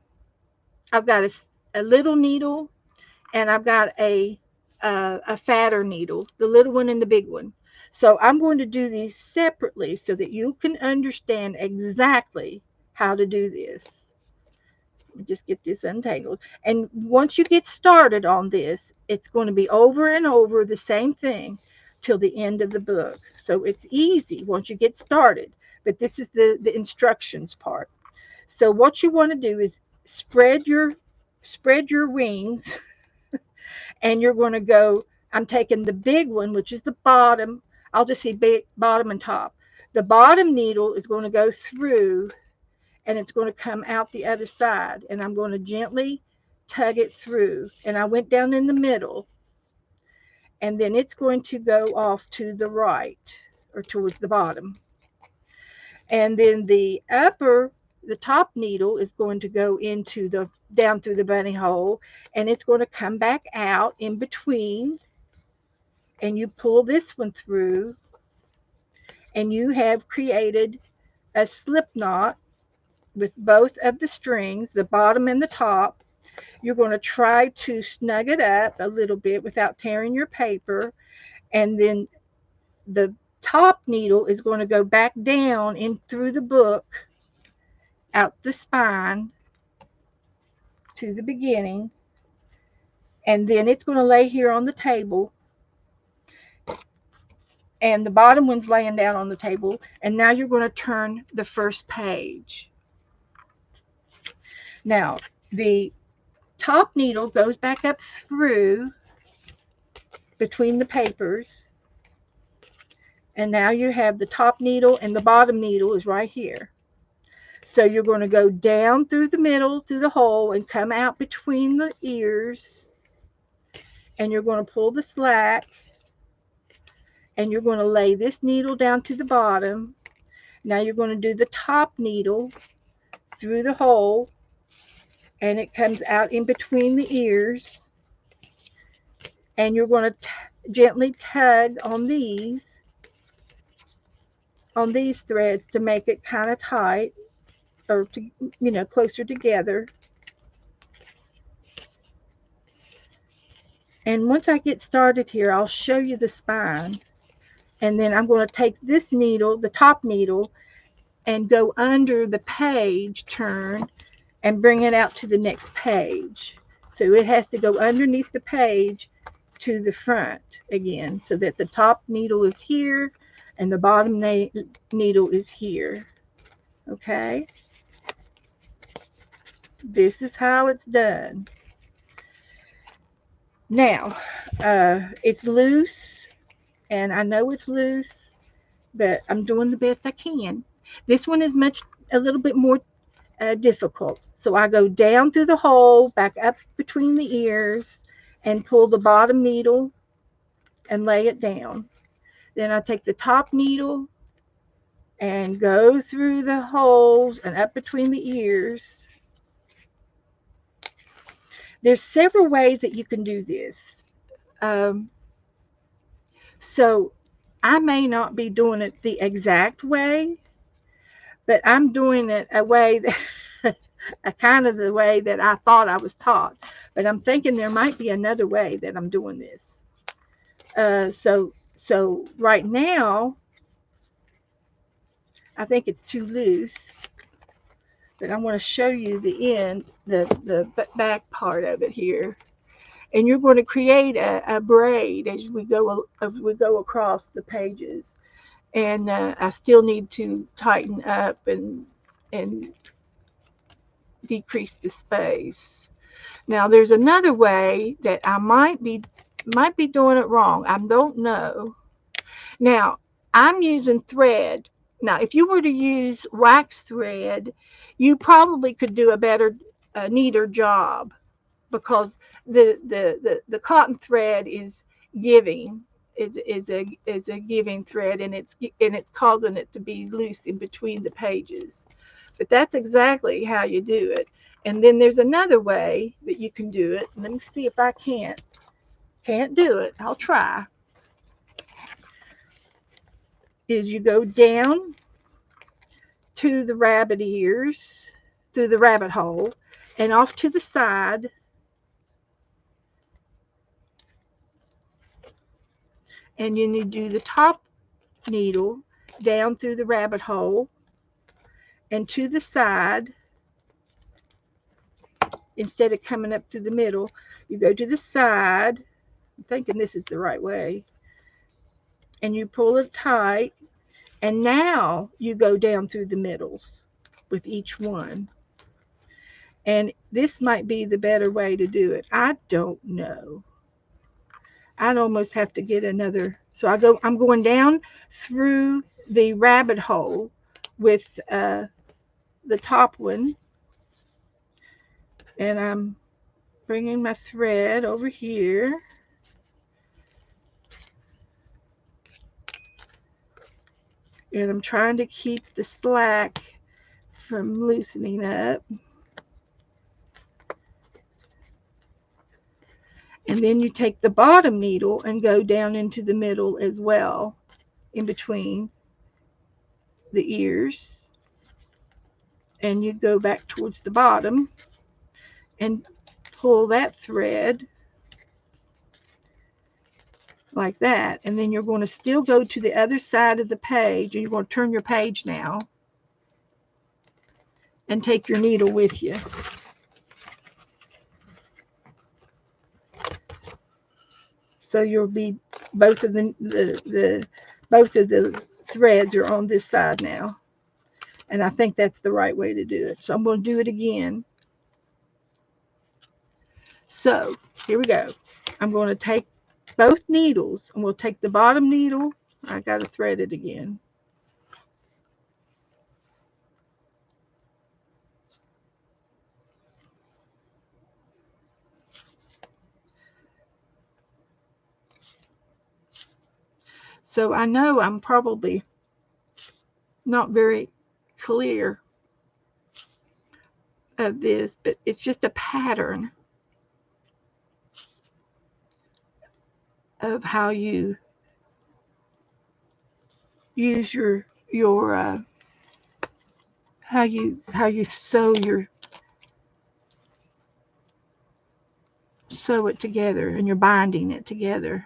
a little needle, and I've got a fatter needle, the little one and the big one. So I'm going to do these separately so that you can understand exactly how to do this. Let me just get this untangled. And once you get started on this, it's going to be over and over the same thing till the end of the book. So it's easy once you get started. But this is the instructions part. So what you want to do is spread your wings, and you're going to go. I'm taking the big one, which is the bottom. I'll just say bottom and top. The bottom needle is going to go through, and it's going to come out the other side, and I'm going to gently tug it through. And I went down in the middle, and then it's going to go off to the right or towards the bottom. And then the top needle is going to go into the down through the bunny hole, and it's going to come back out in between, and you pull this one through, and you have created a slip knot with both of the strings, the bottom and the top. You're going to try to snug it up a little bit without tearing your paper, and then the top needle is going to go back down in through the book, out the spine to the beginning, and then it's going to lay here on the table, and the bottom one's laying down on the table. And now you're going to turn the first page. Now the top needle goes back up through between the papers, and now you have the top needle, and the bottom needle is right here. So you're going to go down through the middle, through the hole, and come out between the ears, and you're going to pull the slack, and you're going to lay this needle down to the bottom. Now you're going to do the top needle through the hole, and it comes out in between the ears, and you're going to gently tug on these threads to make it kind of tight, or to closer together. And once I get started here, I'll show you the spine, and then I'm going to take this needle, the top needle, and go under the page turn and bring it out to the next page. So it has to go underneath the page to the front again, so that the top needle is here and the bottom needle is here. Okay, this is how it's done. Now it's loose, and I know it's loose, but I'm doing the best I can. This one is a little bit more difficult. So I go down through the hole, back up between the ears, and pull the bottom needle, and lay it down. Then I take the top needle, and go through the holes and up between the ears. There's several ways that you can do this. Um, so I may not be doing it the exact way, but I'm doing it a way that a kind of the way that I thought I was taught. But I'm thinking there might be another way that I'm doing this. So right now I think it's too loose, but I want to show you the end, the back part of it here. And you're going to create a braid as we go across the pages. And I still need to tighten up and decrease the space. Now there's another way that I might be doing it wrong. I don't know. Now I'm using thread. Now if you were to use wax thread, you probably could do a better, neater job, because the cotton thread is giving is a giving thread, and it's causing it to be loose in between the pages. But that's exactly how you do it. And then there's another way that you can do it. Let me see if I can't do it. I'll try. Is you go down to the rabbit ears, through the rabbit hole, and off to the side, and then you do the top needle down through the rabbit hole and to the side. Instead of coming up to the middle, you go to the side. I'm thinking this is the right way. And you pull it tight. And now you go down through the middles with each one. And this might be the better way to do it. I don't know. I'd almost have to get another. So I'm going down through the rabbit hole with the top one. And I'm bringing my thread over here. And I'm trying to keep the slack from loosening up. And then you take the bottom needle and go down into the middle as well, in between the ears. And you go back towards the bottom and pull that thread like that. And then you're going to still go to the other side of the page. You're going to turn your page now and take your needle with you. So you'll be both of the threads are on this side now. And I think that's the right way to do it. So I'm going to do it again. So here we go. I'm going to take both needles, and we'll take the bottom needle. I got to thread it again. So I know I'm probably not very clear of this, but it's just a pattern of how you use your how you sew it together, and you're binding it together.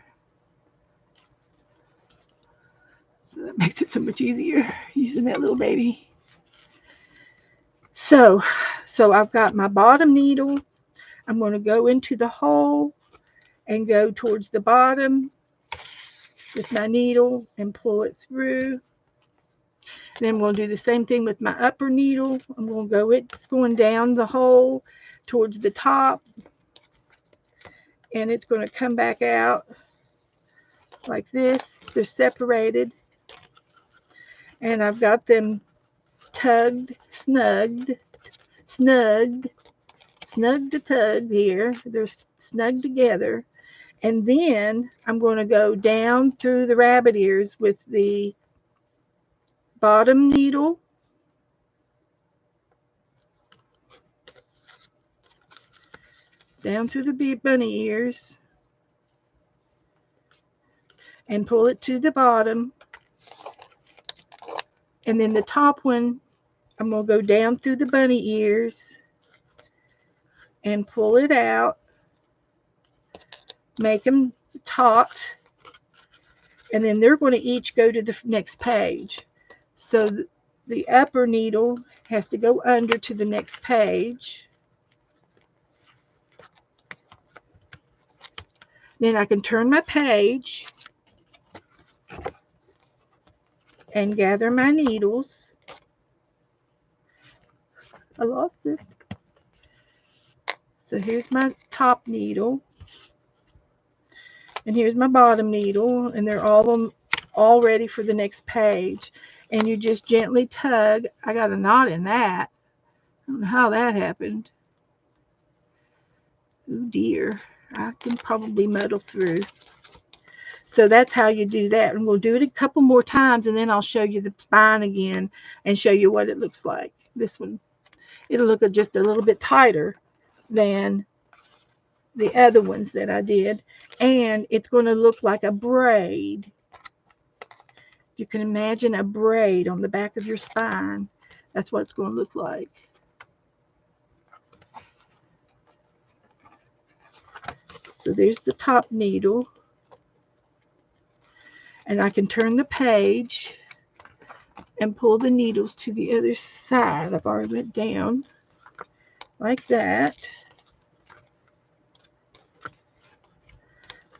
So that makes it so much easier using that little baby. So I've got my bottom needle. I'm going to go into the hole and go towards the bottom with my needle and pull it through. Then we'll do the same thing with my upper needle. I'm going to go, it's going down the hole towards the top, and it's going to come back out like this. They're separated, and I've got them snugged to tug here. They're snug together. And then I'm going to go down through the rabbit ears with the bottom needle down through the bunny ears and pull it to the bottom. And then the top one, I'm going to go down through the bunny ears and pull it out, make them taut, and then they're going to each go to the next page. So the upper needle has to go under to the next page. Then I can turn my page and gather my needles. I lost it. So here's my top needle, and here's my bottom needle, and they're all ready for the next page. And you just gently tug. I got a knot in that. I don't know how that happened. Oh dear, I can probably muddle through. So that's how you do that, and we'll do it a couple more times, and then I'll show you the spine again and show you what it looks like. This one, it'll look just a little bit tighter than the other ones that I did, and it's going to look like a braid. You can imagine a braid on the back of your spine. That's what it's going to look like. So there's the top needle, and I can turn the page and pull the needles to the other side. I've already went down like that.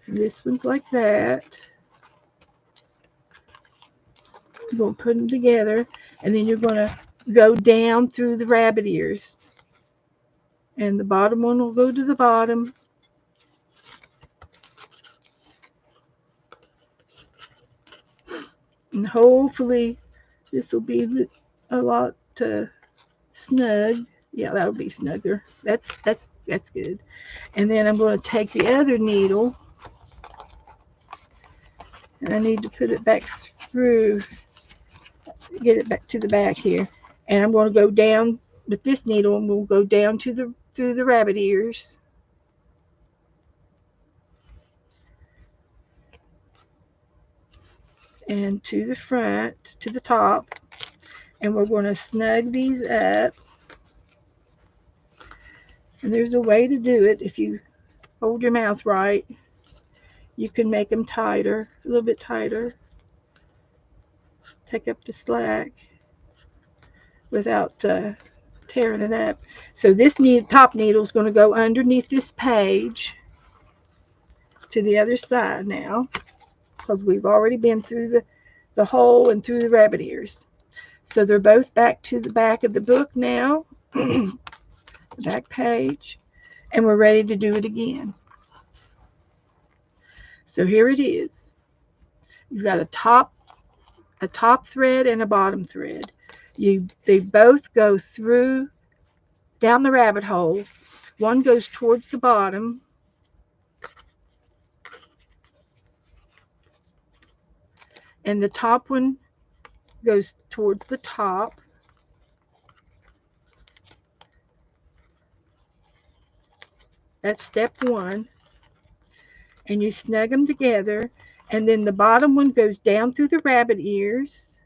And this one's like that. You're going to put them together, and then you're going to go down through the rabbit ears. And the bottom one will go to the bottom. And hopefully this will be a lot snug. Yeah, that'll be snugger. That's good. And then I'm going to take the other needle, and I need to put it back through, get it back to the back here. And I'm going to go down with this needle, and we'll go down through the rabbit ears. And to the front, to the top, and we're going to snug these up. And there's a way to do it. If you hold your mouth right, you can make them tighter, a little bit tighter. Take up the slack without tearing it up. So this top needle is going to go underneath this page to the other side now, because we've already been through the hole and through the rabbit ears. So they're both back to the back of the book now, the back page, and we're ready to do it again. So here it is. You've got a top thread and a bottom thread. They both go through down the rabbit hole. One goes towards the bottom, and the top one goes towards the top. That's step one. And you snug them together, and then the bottom one goes down through the rabbit ears.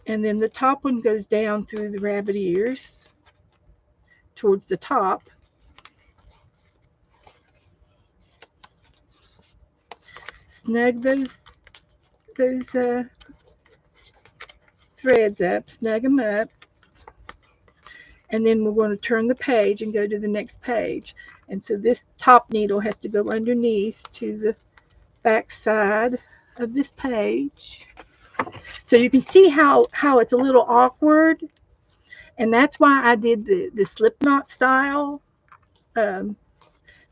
And then the top one goes down through the rabbit ears towards the top. Snug those threads up, snug them up, and then we're going to turn the page and go to the next page. And so this top needle has to go underneath to the back side of this page. So you can see how it's a little awkward, and that's why I did the slip knot style. So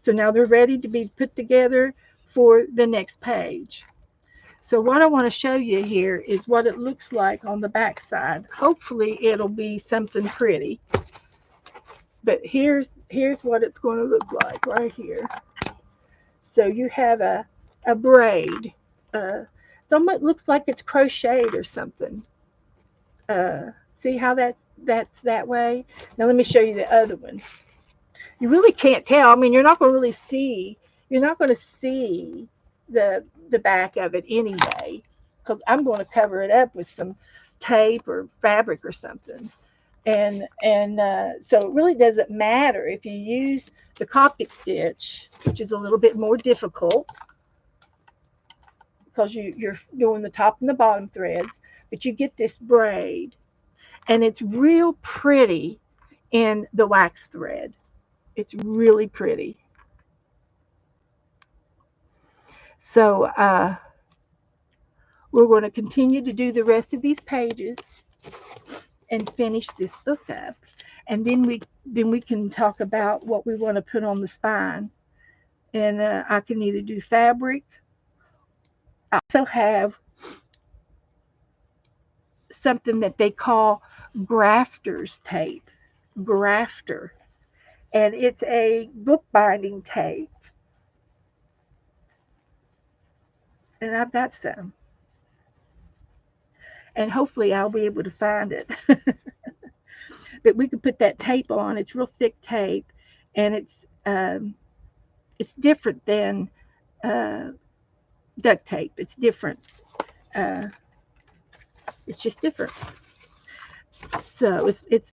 now they're ready to be put together for the next page. So what I want to show you here is what it looks like on the back side. Hopefully it'll be something pretty. But here's here's what it's going to look like right here. So you have a braid. It almost looks like it's crocheted or something. See how that's that way? Now let me show you the other one. You really can't tell. I mean, you're not going to really see. You're not going to see the back of it anyway, because I'm going to cover it up with some tape or fabric or something. And so it really doesn't matter if you use the Coptic stitch, which is a little bit more difficult because you're doing the top and the bottom threads, but you get this braid, and it's real pretty in the wax thread. It's really pretty. So we're going to continue to do the rest of these pages and finish this book up, and then we can talk about what we want to put on the spine. And I can either do fabric. I also have something that they call grafter's tape, grafter, and it's a bookbinding tape, and I've got some, and hopefully I'll be able to find it. But we could put that tape on. It's real thick tape, and it's different than uh, duct tape. It's different. Uh, it's just different. So it's